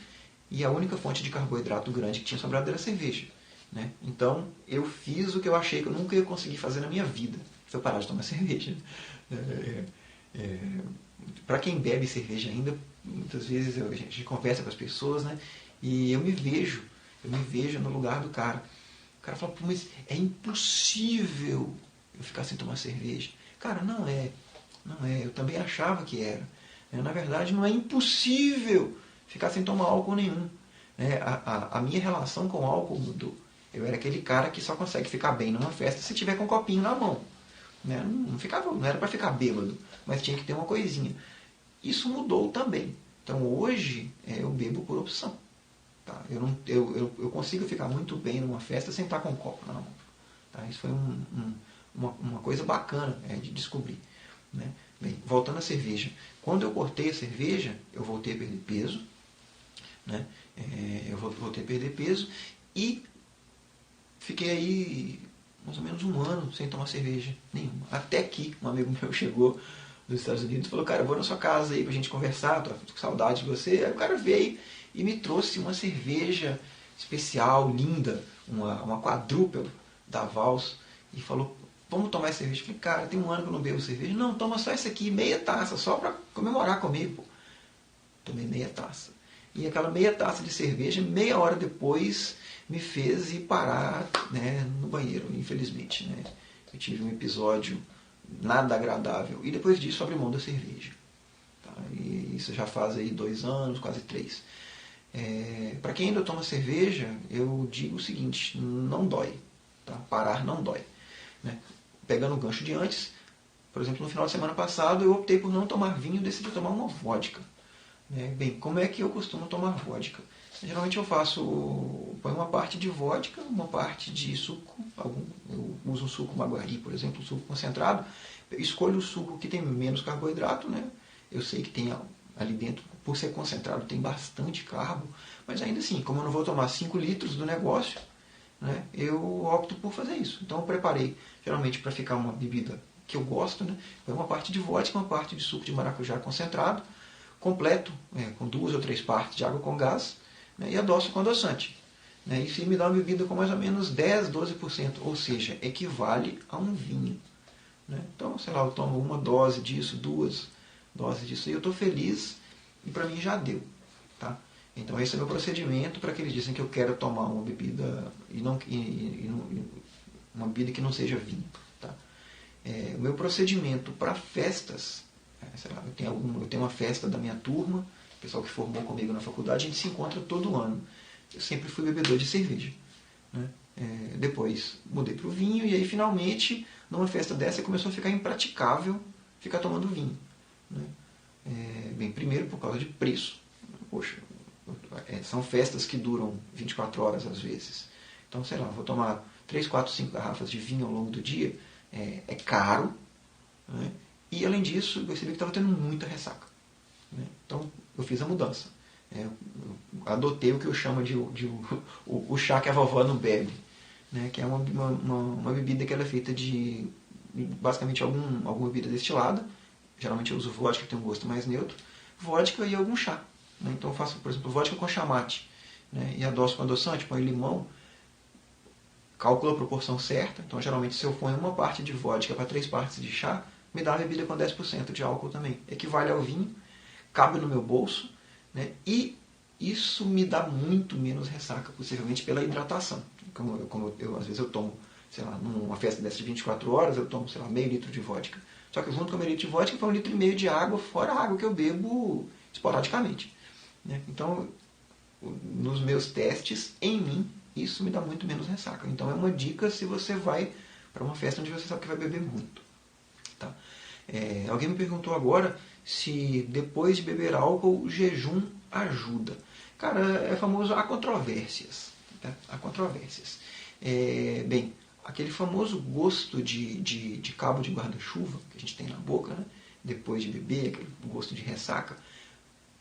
e a única fonte de carboidrato grande que tinha sobrado era a cerveja. Né? Então eu fiz o que eu achei que eu nunca ia conseguir fazer na minha vida. Foi parar de tomar cerveja. Para quem bebe cerveja ainda, muitas vezes a gente conversa com as pessoas, né? E eu me vejo no lugar do cara. O cara fala, pô, mas é impossível eu ficar sem tomar cerveja. Cara, não é. Eu também achava que era. Na verdade, não é impossível ficar sem tomar álcool nenhum. A minha relação com o álcool mudou. Eu era aquele cara que só consegue ficar bem numa festa se tiver com um copinho na mão. Não era para ficar bêbado, mas tinha que ter uma coisinha. Isso mudou também. Então hoje eu bebo por opção. Tá? Eu consigo ficar muito bem numa festa sem estar com um copo na mão. Tá? Isso foi uma coisa bacana de descobrir. Né? Bem, voltando à cerveja. Quando eu cortei a cerveja, eu voltei a perder peso. Né? Eu voltei a perder peso e fiquei aí mais ou menos 1 ano sem tomar cerveja nenhuma. Até que um amigo meu chegou dos Estados Unidos e falou, cara, eu vou na sua casa aí pra gente conversar, tô com saudade de você. Aí o cara veio e me trouxe uma cerveja especial, linda, uma quadruple da Vals, e falou, vamos tomar essa cerveja. Eu falei, cara, tem 1 ano que eu não bebo cerveja. Não, toma só essa aqui, meia taça, só pra comemorar comigo. Pô. Tomei meia taça. E aquela meia taça de cerveja, meia hora depois, me fez ir parar, né, no banheiro, infelizmente. Né? Eu tive um episódio nada agradável. E depois disso, abri mão da cerveja. Tá? E isso já faz aí 2 anos, quase 3. Para quem ainda toma cerveja, eu digo o seguinte, não dói. Tá? Parar não dói. Né? Pegando o gancho de antes, por exemplo, no final de semana passado, eu optei por não tomar vinho e decidi tomar uma vodka. Bem, como é que eu costumo tomar vodka? Geralmente eu põe uma parte de vodka, uma parte de suco, eu uso um suco Maguari, por exemplo, um suco concentrado, eu escolho o suco que tem menos carboidrato, né? Eu sei que tem ali dentro, por ser concentrado, tem bastante carbo, mas ainda assim, como eu não vou tomar 5 litros do negócio, né, eu opto por fazer isso. Então eu preparei, geralmente para ficar uma bebida que eu gosto, né, uma parte de vodka, uma parte de suco de maracujá concentrado, completo, com 2 ou 3 partes de água com gás, né, e adoço com adoçante. Né, isso me dá uma bebida com mais ou menos 10, 12%, ou seja, equivale a um vinho. Né? Então, sei lá, eu tomo 1 dose disso, 2 doses disso, e eu estou feliz, e para mim já deu. Tá? Então esse é o meu procedimento para que eles dizem que eu quero tomar uma bebida, uma bebida que não seja vinho. Tá? O meu procedimento para festas, sei lá, eu tenho uma festa da minha turma, o pessoal que formou comigo na faculdade, a gente se encontra todo ano. Eu sempre fui bebedor de cerveja. Né? Depois mudei para o vinho, e aí finalmente, numa festa dessa, começou a ficar impraticável ficar tomando vinho. Né? Bem, primeiro por causa de preço. Poxa, são festas que duram 24 horas às vezes. Então, sei lá, vou tomar 3, 4, 5 garrafas de vinho ao longo do dia, é caro. Né? E além disso, eu percebi que estava tendo muita ressaca. Né? Então, eu fiz a mudança. Eu adotei o que eu chamo de o chá que a vovó não bebe. Né? Que é uma bebida que ela é feita de basicamente alguma bebida destilada. Geralmente eu uso vodka, que tem um gosto mais neutro. Vodka e algum chá. Né? Então eu faço, por exemplo, vodka com chamate. Né? E adoço com adoçante, põe limão. Calculo a proporção certa. Então geralmente se eu ponho 1 parte de vodka para 3 partes de chá, me dá uma bebida com 10% de álcool também. Equivale ao vinho, cabe no meu bolso. Né? E isso me dá muito menos ressaca, possivelmente pela hidratação. Como eu às vezes eu tomo, sei lá, numa festa dessas de 24 horas, eu tomo, sei lá, meio litro de vodka. Só que junto com o meio litro de vodka, foi 1,5 litro de água, fora a água que eu bebo esporadicamente. Né? Então, nos meus testes, em mim, isso me dá muito menos ressaca. Então é uma dica se você vai para uma festa onde você sabe que vai beber muito. Tá? Alguém me perguntou agora se depois de beber álcool, o jejum ajuda. Cara, é famoso, há controvérsias. Tá? Há controvérsias. Bem, aquele famoso gosto de cabo de guarda-chuva que a gente tem na boca, né? Depois de beber, aquele gosto de ressaca,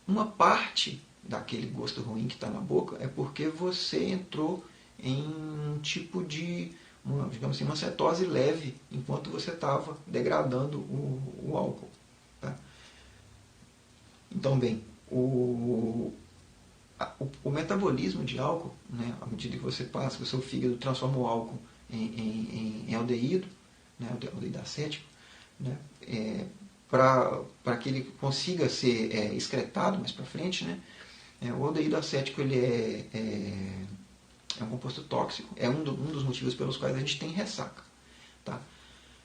uma parte daquele gosto ruim que está na boca é porque você entrou em um tipo de, digamos assim, uma cetose leve enquanto você estava degradando o álcool. Tá? Então, bem, o metabolismo de álcool, né, à medida que você passa, que o seu fígado transforma o álcool em aldeído, né, aldeído acético, né, para que ele consiga ser excretado mais para frente, né, o aldeído acético ele é um composto tóxico, é um dos motivos pelos quais a gente tem ressaca. Tá?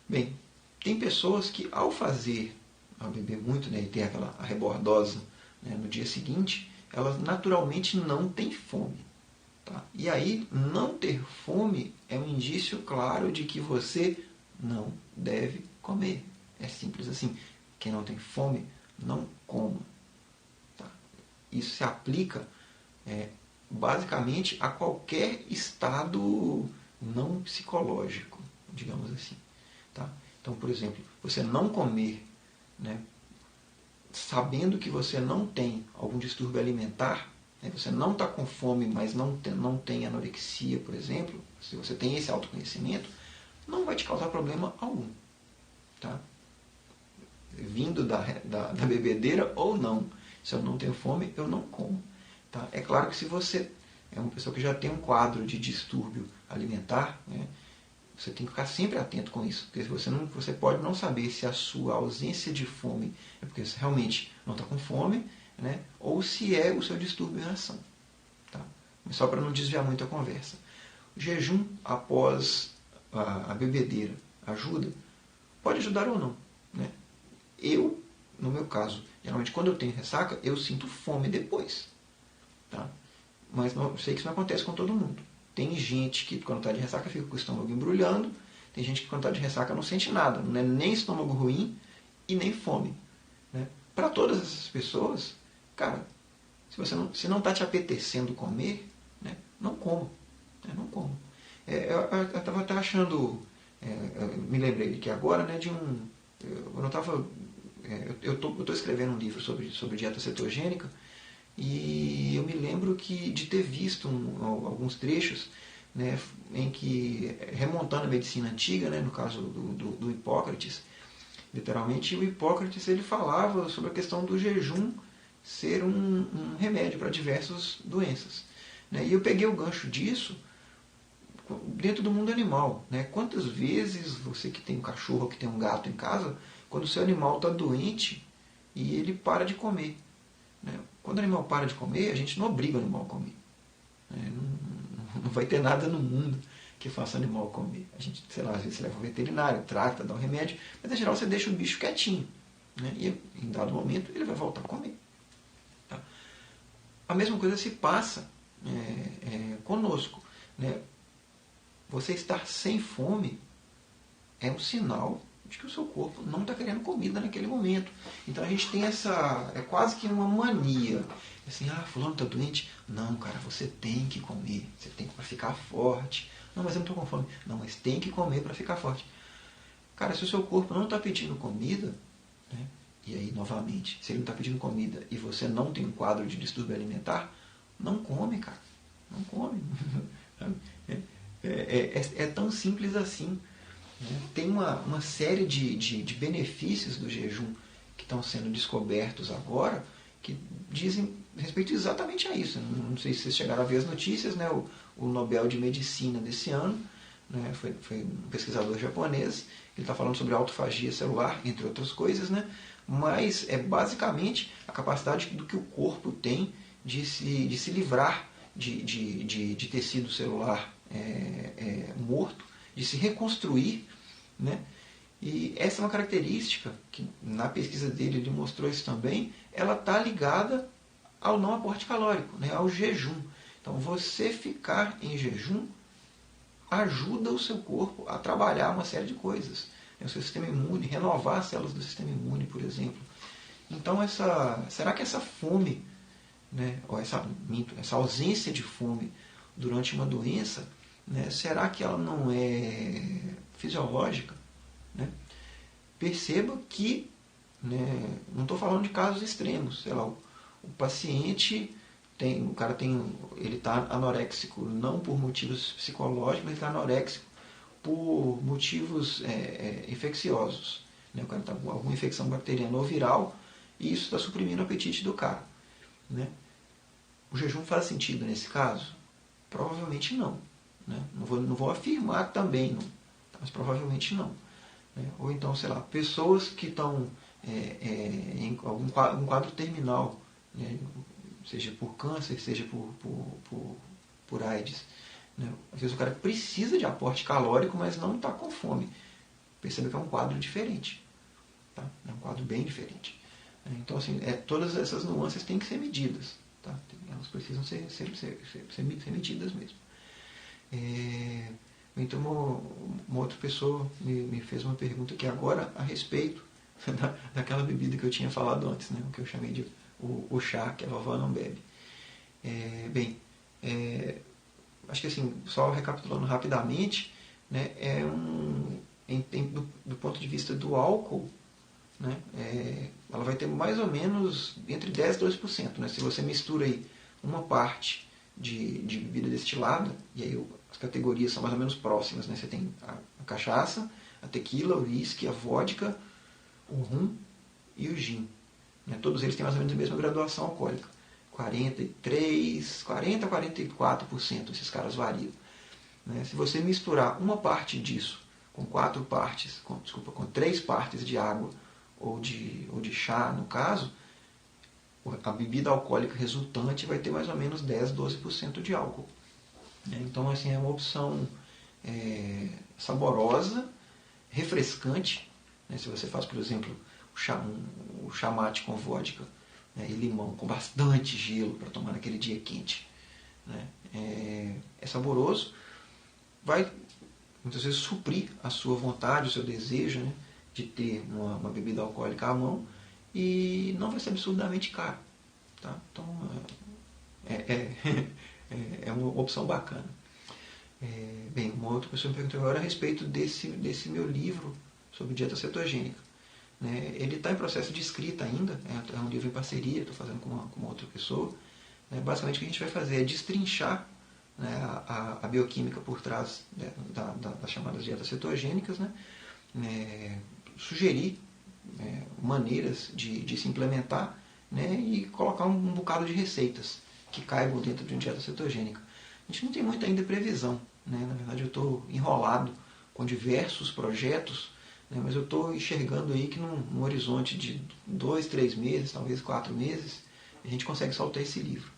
Bem, tem pessoas que ao beber muito, né, e ter aquela rebordose, né, no dia seguinte, elas naturalmente não têm fome. Tá? E aí, não ter fome é um indício claro de que você não deve comer. É simples assim. Quem não tem fome, não coma. Tá? Isso se aplica basicamente a qualquer estado não psicológico, digamos assim. Tá? Então, por exemplo, você não comer, né, sabendo que você não tem algum distúrbio alimentar, né, você não está com fome, mas não tem anorexia, por exemplo, se você tem esse autoconhecimento, não vai te causar problema algum. Tá? Vindo da bebedeira ou não. Se eu não tenho fome, eu não como. Tá? É claro que se você é uma pessoa que já tem um quadro de distúrbio alimentar, né, você tem que ficar sempre atento com isso, porque você pode não saber se a sua ausência de fome é porque você realmente não está com fome, né, ou se é o seu distúrbio em ação. Tá? Mas só para não desviar muito a conversa. O jejum após a bebedeira ajuda? Pode ajudar ou não. Né? Eu, no meu caso, geralmente quando eu tenho ressaca, eu sinto fome depois. Tá? Mas eu sei que isso não acontece com todo mundo. Tem gente que quando está de ressaca fica com o estômago embrulhando. Tem gente que quando está de ressaca não sente nada. Não é nem estômago ruim e nem fome. Né? Para todas essas pessoas, cara, se não está te apetecendo comer, né, não coma. Não coma. Eu estava até achando... me lembrei que agora, né, de um... Eu estou escrevendo um livro sobre dieta cetogênica. E eu me lembro de ter visto alguns trechos, né, em que, remontando a medicina antiga, né, no caso do Hipócrates, literalmente, o Hipócrates ele falava sobre a questão do jejum ser um remédio para diversas doenças. Né, e eu peguei o gancho disso dentro do mundo animal. Né, quantas vezes você que tem um cachorro, que tem um gato em casa, quando o seu animal está doente e ele para de comer. Né, quando o animal para de comer, a gente não obriga o animal a comer. Não vai ter nada no mundo que faça o animal comer. A gente, sei lá, às vezes você leva ao veterinário, trata, dá um remédio, mas em geral você deixa o bicho quietinho. Né? E em dado momento ele vai voltar a comer. Tá? A mesma coisa se passa conosco. Né? Você estar sem fome é um sinal de que o seu corpo não está querendo comida naquele momento. Então a gente tem é quase que uma mania. Assim, fulano está doente? Não, cara, você tem que comer. Você tem que para ficar forte. Não, mas eu não estou com fome. Não, mas tem que comer para ficar forte. Cara, se o seu corpo não está pedindo comida, né, e aí, novamente, se ele não está pedindo comida e você não tem um quadro de distúrbio alimentar, não come, cara. Não come. É tão simples assim. Tem uma série de benefícios do jejum que estão sendo descobertos agora que dizem respeito exatamente a isso. Não sei se vocês chegaram a ver as notícias, né? O Nobel de Medicina desse ano, né? foi um pesquisador japonês, ele está falando sobre autofagia celular, entre outras coisas, né? Mas é basicamente a capacidade do que o corpo tem de se livrar de tecido celular morto, de se reconstruir, né? E essa é uma característica que na pesquisa dele ele mostrou isso também, ela está ligada ao não aporte calórico, né, ao jejum. Então, você ficar em jejum ajuda o seu corpo a trabalhar uma série de coisas. O seu sistema imune, renovar as células do sistema imune, por exemplo. Então, será que essa fome, né, ou essa ausência de fome durante uma doença, né, será que ela não é fisiológica? Né? Perceba que, né, não estou falando de casos extremos, sei lá, o paciente ele está anoréxico não por motivos psicológicos, mas está anoréxico por motivos infecciosos. Né? O cara está com alguma infecção bacteriana ou viral e isso está suprimindo o apetite do cara. Né? O jejum faz sentido nesse caso? Provavelmente não. Né? Não vou afirmar também, não, mas provavelmente não. Né? Ou então, sei lá, pessoas que estão em algum quadro terminal, né? Seja por câncer, seja por AIDS. Né? Às vezes o cara precisa de aporte calórico, mas não está com fome. Perceba que é um quadro diferente. Tá? É um quadro bem diferente. Então, assim, todas essas nuances têm que ser medidas. Tá? Elas precisam ser medidas mesmo. Então, uma outra pessoa me fez uma pergunta aqui agora a respeito daquela bebida que eu tinha falado antes, né? O que eu chamei de o chá que a vovó não bebe. Acho que assim, só recapitulando rapidamente, né, do ponto de vista do álcool, né, ela vai ter mais ou menos entre 10% e 12%. Né? Se você mistura aí uma parte de bebida destilada, e aí as categorias são mais ou menos próximas. Né? Você tem a cachaça, a tequila, o whisky, a vodka, o rum e o gin. Né? Todos eles têm mais ou menos a mesma graduação alcoólica. 40% a 44%, esses caras variam. Né? Se você misturar uma parte disso com com 3 partes de água ou de chá, no caso, a bebida alcoólica resultante vai ter mais ou menos 10, 12% de álcool. Então, assim, é uma opção saborosa, refrescante. Né? Se você faz, por exemplo, o chá mate com vodka, né, e limão, com bastante gelo para tomar naquele dia quente. Né? É saboroso, vai muitas vezes suprir a sua vontade, o seu desejo, né, de ter uma bebida alcoólica à mão e não vai ser absurdamente caro. Tá? Então, é uma opção bacana. Bem, uma outra pessoa me perguntou agora a respeito desse meu livro sobre dieta cetogênica. Né? Ele está em processo de escrita ainda, é um livro em parceria, estou fazendo com uma outra pessoa. Né? Basicamente o que a gente vai fazer é destrinchar, né, a bioquímica por trás, né, das chamadas dietas cetogênicas, né? Sugerir maneiras de se implementar, né, e colocar um bocado de receitas que caibam dentro de uma dieta cetogênica. A gente não tem muita ainda previsão. Né? Na verdade, eu estou enrolado com diversos projetos, né, mas eu estou enxergando aí que num horizonte de 2, 3 meses, talvez 4 meses, a gente consegue soltar esse livro.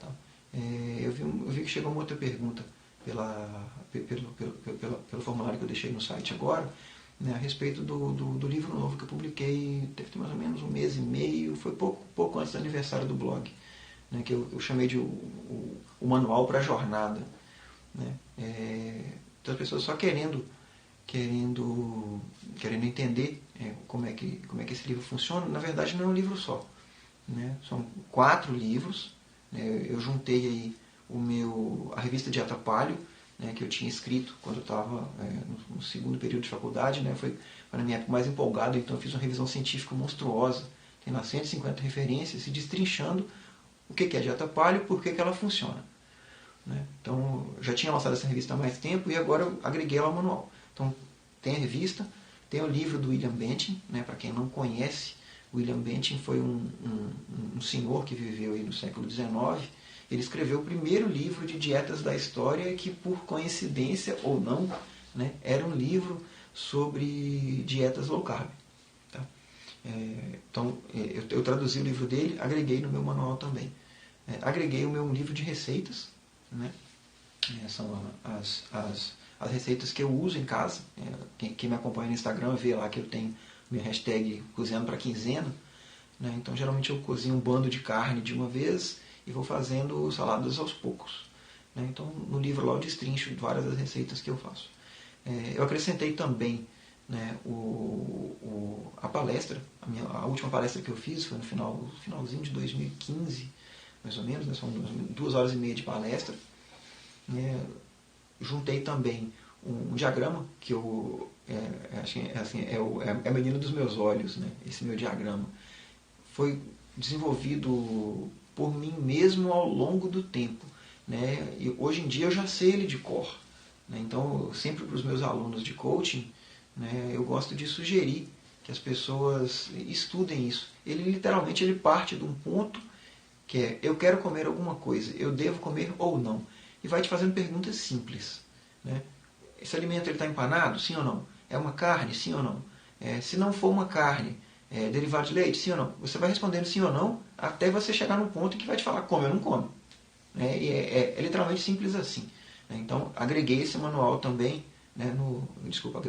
Tá? Eu vi que chegou uma outra pergunta pelo formulário que eu deixei no site agora, né, a respeito do livro novo que eu publiquei, deve ter mais ou menos 1 mês e meio, foi pouco antes do aniversário do blog, né, que eu chamei de o manual para a jornada. Né? Então as pessoas só querendo entender como é que esse livro funciona. Na verdade, não é um livro só. Né? São 4 livros. Né? Eu juntei aí a revista Dieta Paleo, né, que eu tinha escrito quando eu estava no segundo período de faculdade. Né? Foi na minha época mais empolgado, então eu fiz uma revisão científica monstruosa. Tem lá 150 referências e destrinchando o que é a Dieta Paleo e por que ela funciona. Né? Então, já tinha lançado essa revista há mais tempo e agora eu agreguei ela ao manual. Então, tem a revista, tem o livro do William Bentin. Né? Para quem não conhece, William Bentin foi um senhor que viveu aí no século XIX. Ele escreveu o primeiro livro de dietas da história, que por coincidência ou não, né, era um livro sobre dietas low carb. Tá? Então, eu traduzi o livro dele, agreguei no meu manual também. Agreguei o meu livro de receitas. Né? São as receitas que eu uso em casa. Quem me acompanha no Instagram vê lá que eu tenho minha hashtag Cozinhando para Quinzena. né? Então geralmente eu cozinho um bando de carne de uma vez e vou fazendo saladas aos poucos, né? Então no livro lá eu destrincho várias das receitas que eu faço. Eu acrescentei também, né, a palestra, a última palestra que eu fiz foi no finalzinho de 2015, mais ou menos, né? São 2 horas e meia de palestra, né? Juntei também um diagrama que eu acho que é a menina dos meus olhos, né? Esse meu diagrama foi desenvolvido por mim mesmo ao longo do tempo, né? E hoje em dia eu já sei ele de cor, né? Então sempre para os meus alunos de coaching, né, eu gosto de sugerir que as pessoas estudem isso. Ele literalmente ele parte de um ponto que é: eu quero comer alguma coisa, eu devo comer ou não? E vai te fazendo perguntas simples, né? Esse alimento está empanado? Sim ou não? É uma carne? Sim ou não? Se não for uma carne, é derivado de leite? Sim ou não? Você vai respondendo sim ou não até você chegar num ponto que vai te falar come ou não come. E é literalmente simples assim, né? Então agreguei esse manual também, né,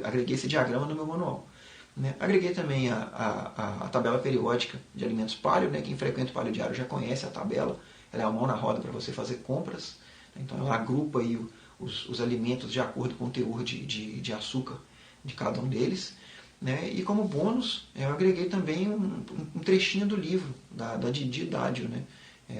agreguei esse diagrama no meu manual, né? Agreguei também a tabela periódica de alimentos paleo, né? Quem frequenta o paleo diário já conhece a tabela, ela é a mão na roda para você fazer compras, né? Então ela agrupa aí os alimentos de acordo com o teor de açúcar de cada um deles, né? E como bônus eu agreguei também um trechinho do livro da Didi Dadio, né?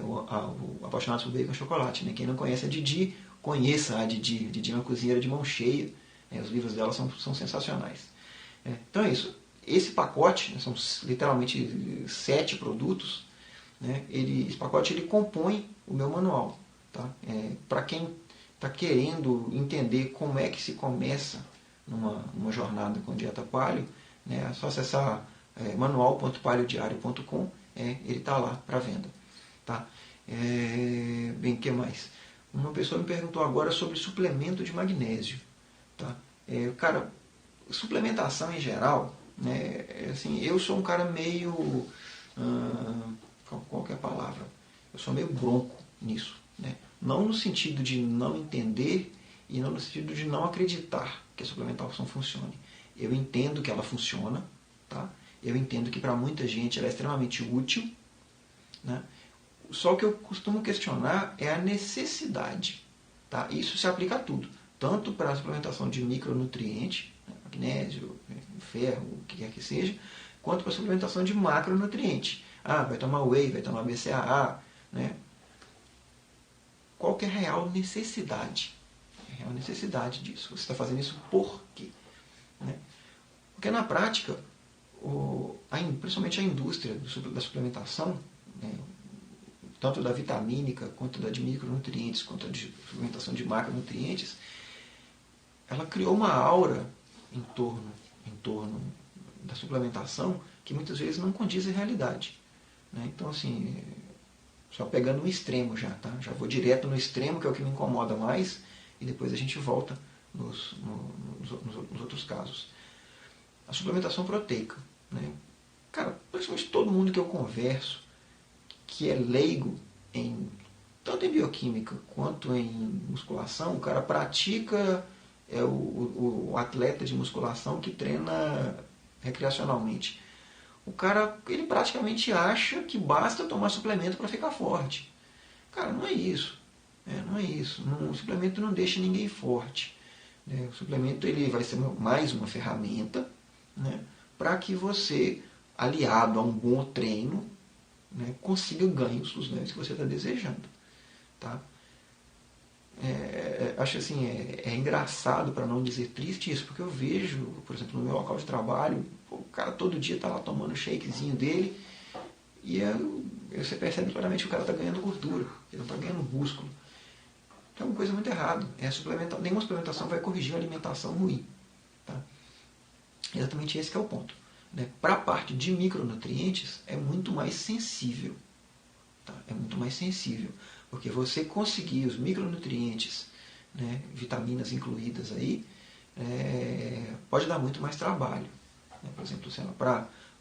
O Apaixonados por Bacon e Chocolate, né? Quem não conhece a Didi, conheça a Didi. A Didi é uma cozinheira de mão cheia, né? Os livros dela são sensacionais. Então é isso. Esse pacote, né, são literalmente 7 produtos, né? Esse pacote ele compõe o meu manual. Tá? Para quem está querendo entender como é que se começa numa jornada com dieta paleo, né? É só acessar manual.paleodiario.com, ele está lá para venda. Tá? Bem, o que mais? Uma pessoa me perguntou agora sobre suplemento de magnésio. Tá? Cara, suplementação em geral, né, assim, eu sou um cara meio... qual que é a palavra? Eu sou meio bronco nisso. Né? Não no sentido de não entender e não no sentido de não acreditar que a suplementação funcione. Eu entendo que ela funciona, tá? Eu entendo que para muita gente ela é extremamente útil, né? Só que eu costumo questionar é a necessidade. Tá? Isso se aplica a tudo. Tanto para a suplementação de micronutrientes, né, magnésio, ferro, o que quer que seja, quanto para a suplementação de macronutrientes. Vai tomar whey, vai tomar BCAA. Né? Qual que é a real necessidade? A real necessidade disso. Você está fazendo isso por quê? Né? Porque na prática, principalmente a indústria da suplementação, né, tanto da vitamínica, quanto da de micronutrientes, quanto da suplementação de macronutrientes, ela criou uma aura em torno da suplementação que muitas vezes não condiz à realidade. Né? Então, assim, só pegando um extremo já, tá? Já vou direto no extremo, que é o que me incomoda mais, e depois a gente volta nos outros casos. A suplementação proteica. Né? Cara, praticamente todo mundo que eu converso, que é leigo tanto em bioquímica quanto em musculação, o cara pratica, o atleta de musculação que treina recreacionalmente. O cara, ele praticamente acha que basta tomar suplemento para ficar forte. Cara, não é isso. Não é isso. O suplemento não deixa ninguém forte. O suplemento ele vai ser mais uma ferramenta, né, para que você, aliado a um bom treino, né, consiga os ganhos que você está desejando. Tá? Acho assim, é engraçado, para não dizer triste isso, porque eu vejo, por exemplo, no meu local de trabalho, o cara todo dia está lá tomando o shakezinho dele e você percebe claramente que o cara está ganhando gordura, ele não está ganhando músculo. Então é uma coisa muito errada. Nenhuma suplementação vai corrigir a alimentação ruim. Tá? Exatamente esse que é o ponto. Né? Para a parte de micronutrientes é muito mais sensível. Tá? É muito mais sensível. Porque você conseguir os micronutrientes, né, vitaminas incluídas aí, pode dar muito mais trabalho. Né? Por exemplo,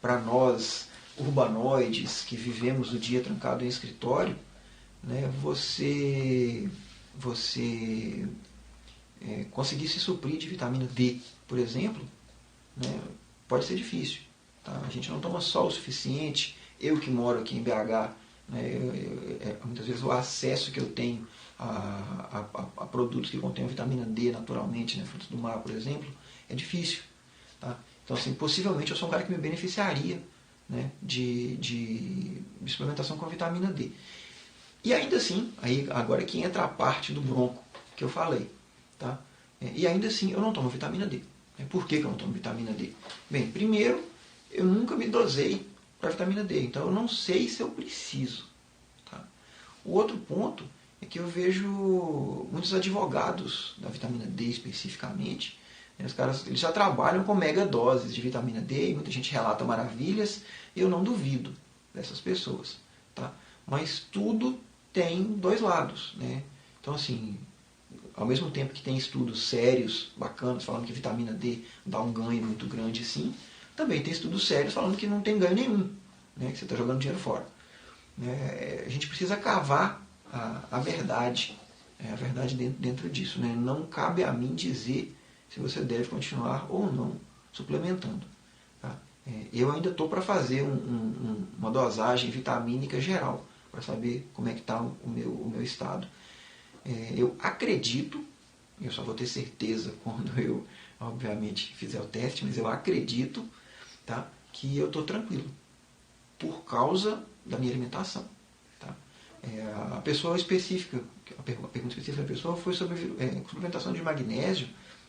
para nós urbanoides que vivemos o dia trancado em escritório, né, você conseguir se suprir de vitamina D, por exemplo, né, pode ser difícil. Tá? A gente não toma sol o suficiente, Eu que moro aqui em BH, né, muitas vezes o acesso que eu tenho a produtos que contêm vitamina D naturalmente, né, frutos do mar, por exemplo, é difícil. Tá? Então, assim, possivelmente eu sou um cara que me beneficiaria, né, de suplementação com vitamina D. E ainda assim, aí agora que entra a parte do bronco que eu falei. Tá? E ainda assim eu não tomo vitamina D. Por que eu não tomo vitamina D? Bem, primeiro, eu nunca me dosei para vitamina D, então eu não sei se eu preciso. Tá? O outro ponto é que eu vejo muitos advogados da vitamina D especificamente, né, os caras eles já trabalham com mega doses de vitamina D, e muita gente relata maravilhas, e eu não duvido dessas pessoas. Tá? Mas tudo tem dois lados. Né? Então, assim, ao mesmo tempo que tem estudos sérios, bacanas, falando que vitamina D dá um ganho muito grande, sim, também tem estudos sérios falando que não tem ganho nenhum, né, que você está jogando dinheiro fora. A gente precisa cavar a verdade dentro disso. Né? Não cabe a mim dizer se você deve continuar ou não suplementando. Tá? Eu ainda estou para fazer uma dosagem vitamínica geral, para saber como é que está o meu estado. Eu acredito, eu só vou ter certeza quando eu, obviamente, fizer o teste, mas eu acredito, tá, que eu estou tranquilo, por causa da minha alimentação. Tá? A pessoa específica, a pergunta específica da pessoa foi sobre suplementação de magnésio,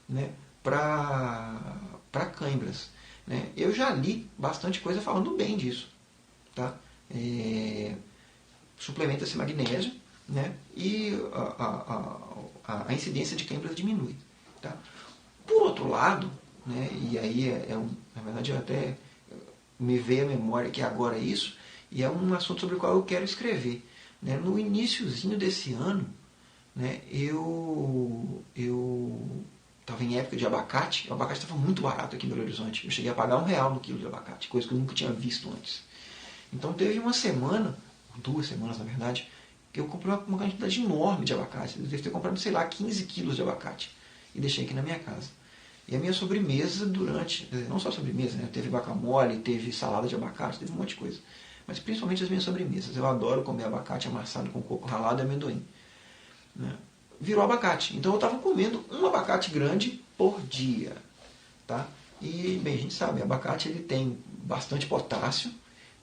né, para cãibras. Né? Eu já li bastante coisa falando bem disso. Tá? Suplementa-se magnésio, né, e a incidência de cãibras diminui. Tá? Por outro lado, né, e aí na verdade até me veio à memória que agora é isso, e é um assunto sobre o qual eu quero escrever. Né? No iniciozinho desse ano, né, eu estava em época de abacate, o abacate estava muito barato aqui em Belo Horizonte, eu cheguei a pagar R$1 no quilo de abacate, coisa que eu nunca tinha visto antes. Então teve uma semana, 2 semanas na verdade, que eu comprei uma quantidade enorme de abacate. Eu devo ter comprado, sei lá, 15 quilos de abacate. E deixei aqui na minha casa. E a minha sobremesa não só sobremesa, né? Teve guacamole, teve salada de abacate, teve um monte de coisa. Mas principalmente as minhas sobremesas. Eu adoro comer abacate amassado com coco ralado e amendoim. Né? Virou abacate. Então eu estava comendo um abacate grande por dia. Tá? E, bem, a gente sabe, o abacate ele tem bastante potássio,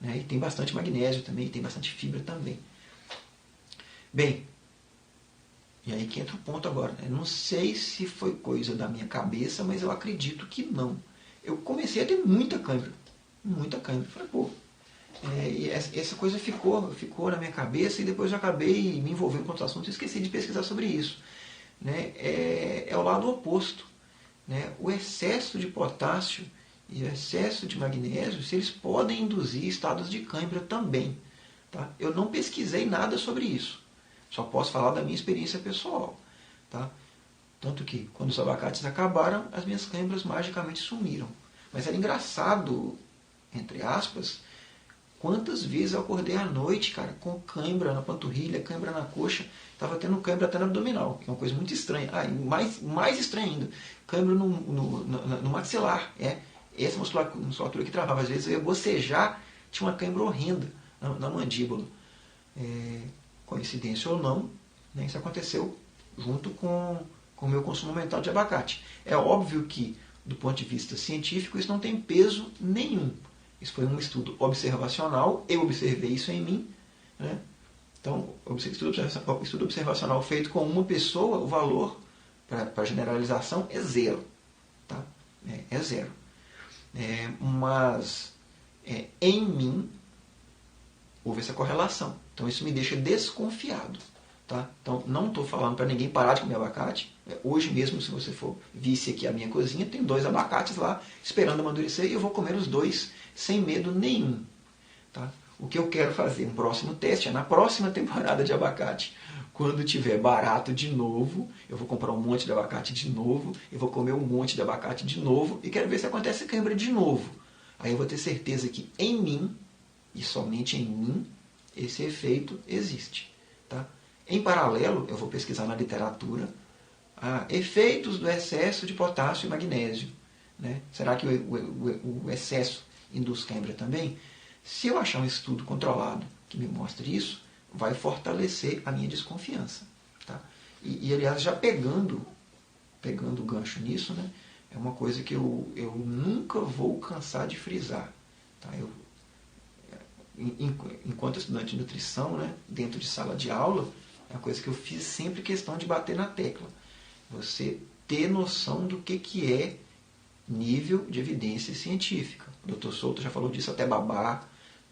né? E tem bastante magnésio também, e tem bastante fibra também. Bem, e aí que entra o ponto agora. Né? Não sei se foi coisa da minha cabeça, mas eu acredito que não. Eu comecei a ter muita cãibra. Muita cãibra. Falei, pô, e essa coisa ficou na minha cabeça e depois eu acabei me envolvendo com outros assuntos e esqueci de pesquisar sobre isso. Né? É o lado oposto. Né? O excesso de potássio e o excesso de magnésio, se eles podem induzir estados de cãibra também. Tá? Eu não pesquisei nada sobre isso. Só posso falar da minha experiência pessoal. Tá? Tanto que, quando os abacates acabaram, as minhas cãibras magicamente sumiram. Mas era engraçado, entre aspas, quantas vezes eu acordei à noite, cara, com cãibra na panturrilha, cãibra na coxa. Estava tendo cãibra até no abdominal, que é uma coisa muito estranha. E mais estranha ainda, cãibra no maxilar. Essa musculatura que travava. Às vezes eu ia bocejar, tinha uma cãibra horrenda na mandíbula. Coincidência ou não, né, isso aconteceu junto com o meu consumo aumentado de abacate. É óbvio que, do ponto de vista científico, isso não tem peso nenhum. Isso foi um estudo observacional, eu observei isso em mim. Né? Então, estudo observacional feito com uma pessoa, o valor para generalização é 0. Tá? É 0. Mas em mim houve essa correlação. Então isso me deixa desconfiado. Tá? Então não estou falando para ninguém parar de comer abacate. Hoje mesmo, se você for visse aqui a minha cozinha, tem 2 abacates lá esperando amadurecer e eu vou comer os 2 sem medo nenhum. Tá? O que eu quero fazer, um próximo teste, é na próxima temporada de abacate. Quando tiver barato de novo, eu vou comprar um monte de abacate de novo, eu vou comer um monte de abacate de novo e quero ver se acontece cãibra de novo. Aí eu vou ter certeza que em mim, e somente em mim, esse efeito existe. Tá? Em paralelo, eu vou pesquisar na literatura efeitos do excesso de potássio e magnésio. Né? Será que o excesso induz cãibra também? Se eu achar um estudo controlado que me mostre isso, vai fortalecer a minha desconfiança. Tá? Aliás, já pegando o gancho nisso, né, é uma coisa que eu nunca vou cansar de frisar. Tá? Enquanto estudante de nutrição, né, dentro de sala de aula, é uma coisa que eu fiz sempre questão de bater na tecla. Você ter noção do que é nível de evidência científica. O Dr. Souto já falou disso até babar.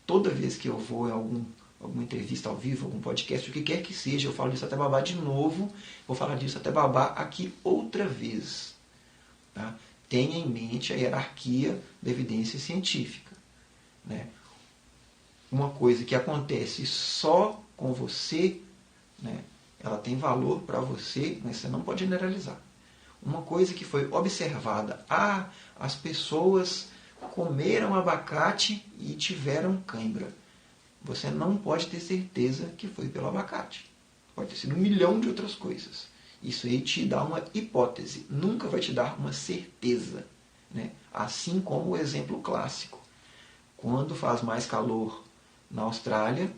Toda vez que eu vou em alguma entrevista ao vivo, algum podcast, o que quer que seja, eu falo disso até babar de novo, vou falar disso até babar aqui outra vez. Tá? Tenha em mente a hierarquia da evidência científica. Né? Uma coisa que acontece só com você, né, ela tem valor para você, mas você não pode generalizar. Uma coisa que foi observada, as pessoas comeram abacate e tiveram cãibra. Você não pode ter certeza que foi pelo abacate. Pode ter sido 1 milhão de outras coisas. Isso aí te dá uma hipótese, nunca vai te dar uma certeza. Né? Assim como o exemplo clássico. Quando faz mais calor na Austrália,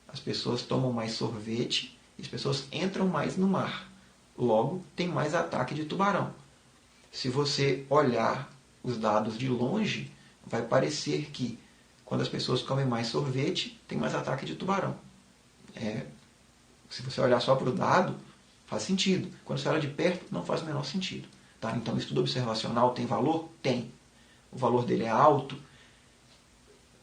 as pessoas tomam mais sorvete e as pessoas entram mais no mar. Logo, tem mais ataque de tubarão. Se você olhar os dados de longe, vai parecer que quando as pessoas comem mais sorvete, tem mais ataque de tubarão. Se você olhar só para o dado, faz sentido. Quando você olha de perto, não faz o menor sentido. Tá? Então, o estudo observacional tem valor? Tem. O valor dele é alto?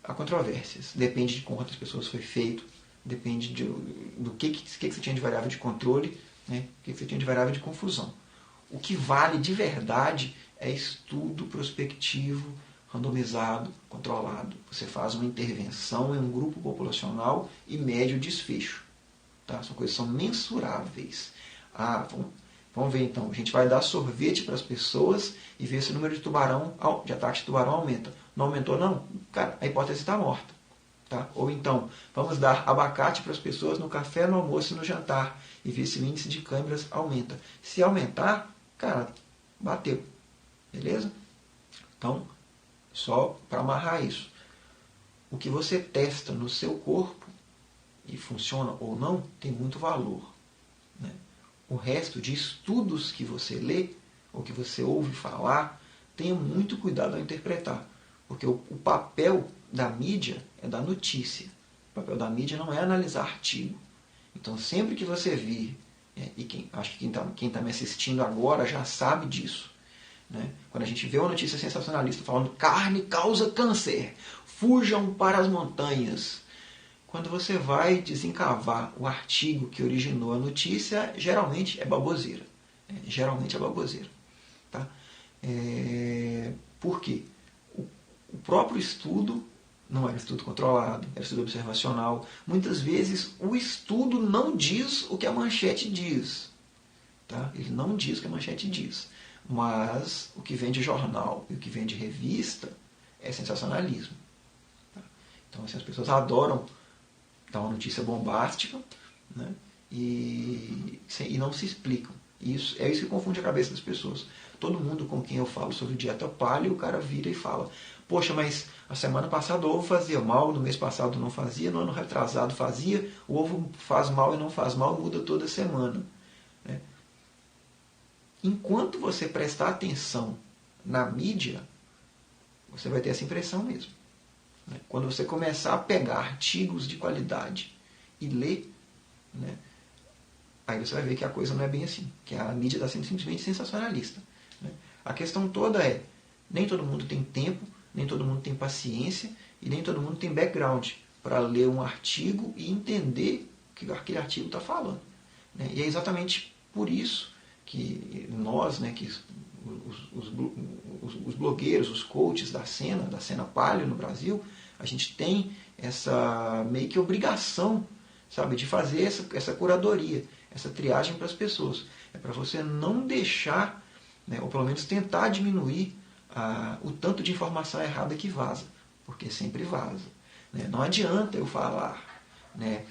Há controvérsias. Depende de quantas pessoas foi feito, depende do que você tinha de variável de controle, né? O que você tinha de variável de confusão. O que vale de verdade é estudo prospectivo, randomizado, controlado. Você faz uma intervenção em um grupo populacional e mede o desfecho. Tá? São coisas que são mensuráveis. Vamos ver então. A gente vai dar sorvete para as pessoas e ver se o número de ataques de tubarão aumenta. Não aumentou, não? Cara, a hipótese está morta. Tá? Ou então, vamos dar abacate para as pessoas no café, no almoço e no jantar e ver se o índice de câimbras aumenta. Se aumentar, cara, bateu. Beleza? Então, só para amarrar isso. O que você testa no seu corpo e funciona ou não, tem muito valor. Né? O resto de estudos que você lê ou que você ouve falar, tenha muito cuidado ao interpretar. Porque o papel da mídia é da notícia. O papel da mídia não é analisar artigo. Então, sempre que você vir, acho que quem está me assistindo agora já sabe disso. Né? Quando a gente vê uma notícia sensacionalista falando carne causa câncer, fujam para as montanhas. Quando você vai desencavar o artigo que originou a notícia, geralmente é baboseira. Geralmente é baboseira. Tá? Por quê? O próprio estudo não era estudo controlado, era estudo observacional. Muitas vezes o estudo não diz o que a manchete diz. Tá? Ele não diz o que a manchete diz. Mas o que vem de jornal e o que vem de revista é sensacionalismo. Tá? Então assim, as pessoas adoram dar uma notícia bombástica, né? e não se explicam. É isso que confunde a cabeça das pessoas. Todo mundo com quem eu falo sobre dieta paleo, o cara vira e fala: poxa, mas a semana passada o ovo fazia mal, no mês passado não fazia, no ano retrasado fazia, o ovo faz mal e não faz mal, muda toda semana. Né? Enquanto você prestar atenção na mídia, você vai ter essa impressão mesmo. Né? Quando você começar a pegar artigos de qualidade e ler, né, aí você vai ver que a coisa não é bem assim, que a mídia está sendo simplesmente sensacionalista. Né? A questão toda é, nem todo mundo tem tempo, nem todo mundo tem paciência e nem todo mundo tem background para ler um artigo e entender o que aquele artigo está falando. Né? E é exatamente por isso que nós, né, que os blogueiros, os coaches da cena paleo no Brasil, a gente tem essa meio que obrigação, sabe, de fazer essa curadoria, essa triagem para as pessoas. É para você não deixar, né, ou pelo menos tentar diminuir o tanto de informação errada que vaza, porque sempre vaza. Né? Não adianta eu falar, né,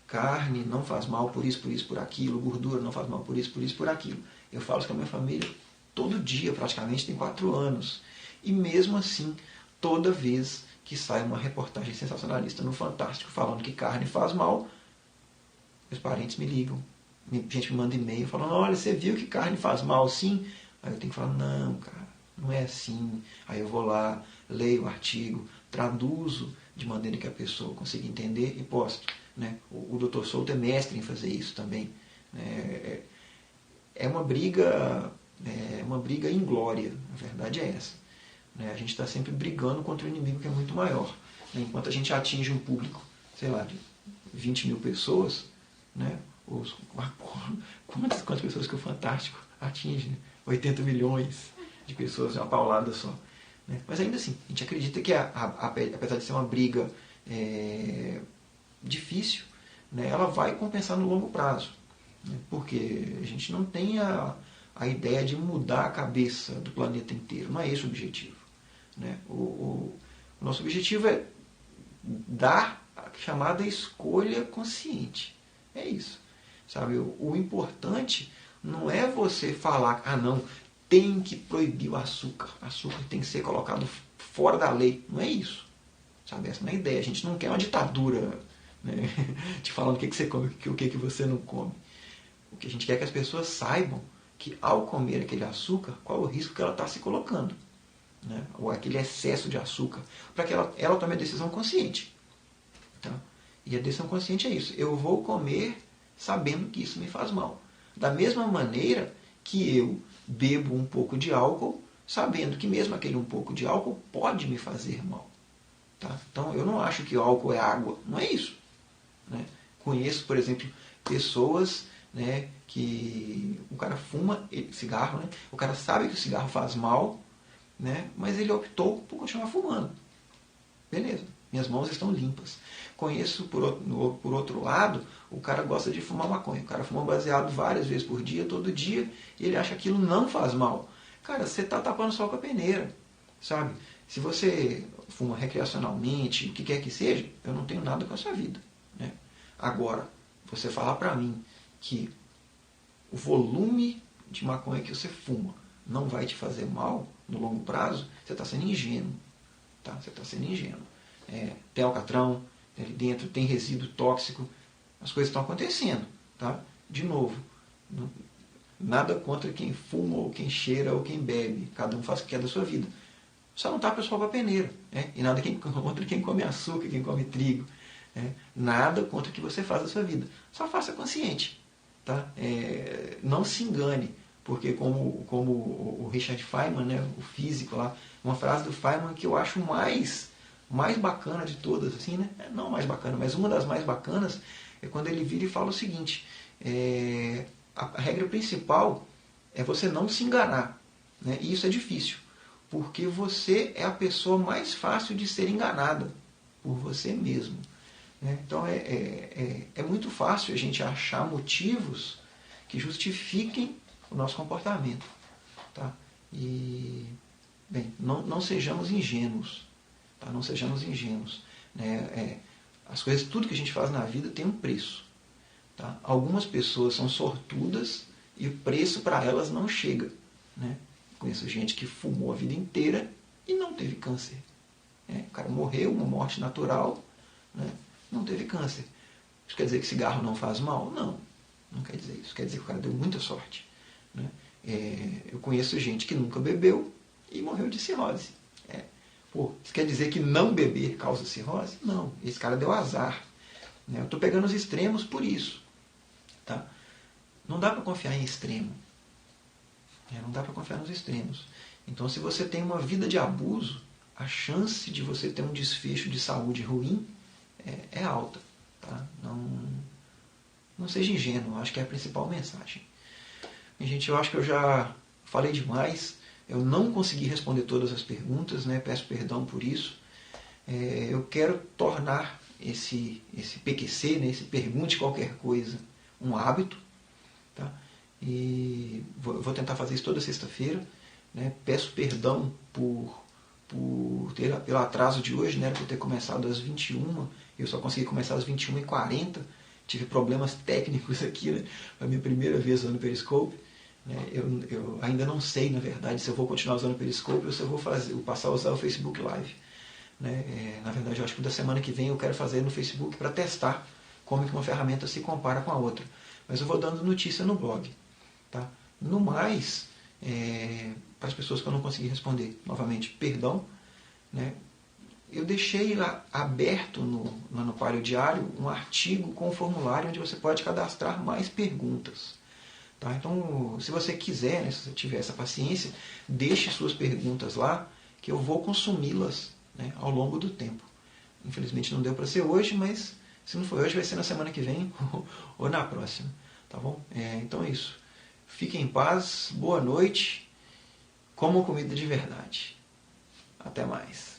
carne não faz mal por isso, por aquilo, gordura não faz mal por isso, por aquilo. Eu falo isso com a minha família todo dia, praticamente tem 4 anos. E mesmo assim, toda vez que sai uma reportagem sensacionalista no Fantástico falando que carne faz mal, meus parentes me ligam, gente me manda e-mail falando, olha, você viu que carne faz mal, sim? Aí eu tenho que falar, não, cara, não é assim. Aí eu vou lá, leio o artigo, traduzo de maneira que a pessoa consiga entender e posto. Né? O Dr. Souto é mestre em fazer isso também. É uma briga inglória, a verdade é essa. Né? A gente está sempre brigando contra um inimigo que é muito maior. Né? Enquanto a gente atinge um público, sei lá, de 20 mil pessoas, né? Quantas pessoas que o Fantástico atinge? Né? 80 milhões de pessoas, uma paulada só. Né? Mas ainda assim, a gente acredita que, apesar de ser uma briga difícil, né, ela vai compensar no longo prazo. Né? Porque a gente não tem a ideia de mudar a cabeça do planeta inteiro. Não é esse o objetivo. Né? O nosso objetivo é dar a chamada escolha consciente. É isso. Sabe? O importante não é você falar, não, tem que proibir o açúcar. O açúcar tem que ser colocado fora da lei. Não é isso. Sabe? Essa não é a ideia. A gente não quer uma ditadura, né, te falando o que você come e o que você não come. O que a gente quer é que as pessoas saibam que ao comer aquele açúcar, qual é o risco que ela está se colocando. Né? Ou aquele excesso de açúcar. Para que ela tome a decisão consciente. Tá? E a decisão consciente é isso. Eu vou comer sabendo que isso me faz mal. Da mesma maneira que eu bebo um pouco de álcool, sabendo que mesmo aquele um pouco de álcool pode me fazer mal. Tá? Então eu não acho que o álcool é água. Não é isso. Né? Conheço, por exemplo, pessoas, né, que o cara fuma cigarro, né? O cara sabe que o cigarro faz mal, né, mas ele optou por continuar fumando. Beleza. Minhas mãos estão limpas. Conheço, por outro lado, o cara gosta de fumar maconha. O cara fuma baseado várias vezes por dia, todo dia, e ele acha que aquilo não faz mal. Cara, você está tapando sol com a peneira. Sabe? Se você fuma recreacionalmente, o que quer que seja, eu não tenho nada com a sua vida. Né? Agora, você falar para mim que o volume de maconha que você fuma não vai te fazer mal no longo prazo, você está sendo ingênuo. Tá? Você está sendo ingênuo. Tem alcatrão, tem ali dentro, tem resíduo tóxico, as coisas estão acontecendo. Tá? De novo, nada contra quem fuma, ou quem cheira, ou quem bebe. Cada um faz o que quer da sua vida. Só não tá pessoal com a peneira. Né? E nada contra quem come açúcar, quem come trigo. Né? Nada contra o que você faz da sua vida. Só faça consciente. Tá? Não se engane. Porque como o Richard Feynman, né, o físico lá, uma frase do Feynman que eu acho mais bacana de todas, assim, né? Não mais bacana, mas uma das mais bacanas é quando ele vira e fala o seguinte, a regra principal é você não se enganar. Né? E isso é difícil, porque você é a pessoa mais fácil de ser enganada por você mesmo. Né? Então é muito fácil a gente achar motivos que justifiquem o nosso comportamento. Tá? E, bem, não sejamos ingênuos. Tá? Não sejamos ingênuos. Né? As coisas, tudo que a gente faz na vida tem um preço. Tá? Algumas pessoas são sortudas e o preço para elas não chega. Né? Conheço gente que fumou a vida inteira e não teve câncer. Né? O cara morreu, uma morte natural, né? Não teve câncer. Isso quer dizer que cigarro não faz mal? Não, não quer dizer isso. Quer dizer que o cara deu muita sorte. Né? Eu conheço gente que nunca bebeu e morreu de cirrose. Isso quer dizer que não beber causa cirrose? Não, esse cara deu azar. Né? Eu estou pegando os extremos por isso. Tá? Não dá para confiar em extremo. Não dá para confiar nos extremos. Então, se você tem uma vida de abuso, a chance de você ter um desfecho de saúde ruim é alta. Tá? Não seja ingênuo, acho que é a principal mensagem. E, gente, eu acho que eu já falei demais. Eu não consegui responder todas as perguntas, né? Peço perdão por isso. Eu quero tornar esse PQC, né? Esse Pergunte Qualquer Coisa, um hábito. Tá? E vou tentar fazer isso toda sexta-feira. Né? Peço perdão pelo atraso de hoje, né? Por ter começado às 21h. Eu só consegui começar às 21h40. Tive problemas técnicos aqui, né? Foi a minha primeira vez usando o Periscope. Eu ainda não sei, na verdade, se eu vou continuar usando o Periscope ou se eu vou passar a usar o Facebook Live. né? Na verdade, eu acho que da semana que vem eu quero fazer no Facebook para testar como que uma ferramenta se compara com a outra. Mas eu vou dando notícia no blog. Tá? No mais, para as pessoas que eu não consegui responder, novamente, perdão, né? Eu deixei lá aberto no Palio Diário um artigo com um formulário onde você pode cadastrar mais perguntas. Tá? Então, se você quiser, né, se você tiver essa paciência, deixe suas perguntas lá, que eu vou consumi-las, né, ao longo do tempo. Infelizmente não deu para ser hoje, mas se não for hoje, vai ser na semana que vem ou na próxima. Tá bom? Então é isso. Fiquem em paz, boa noite, comam comida de verdade. Até mais.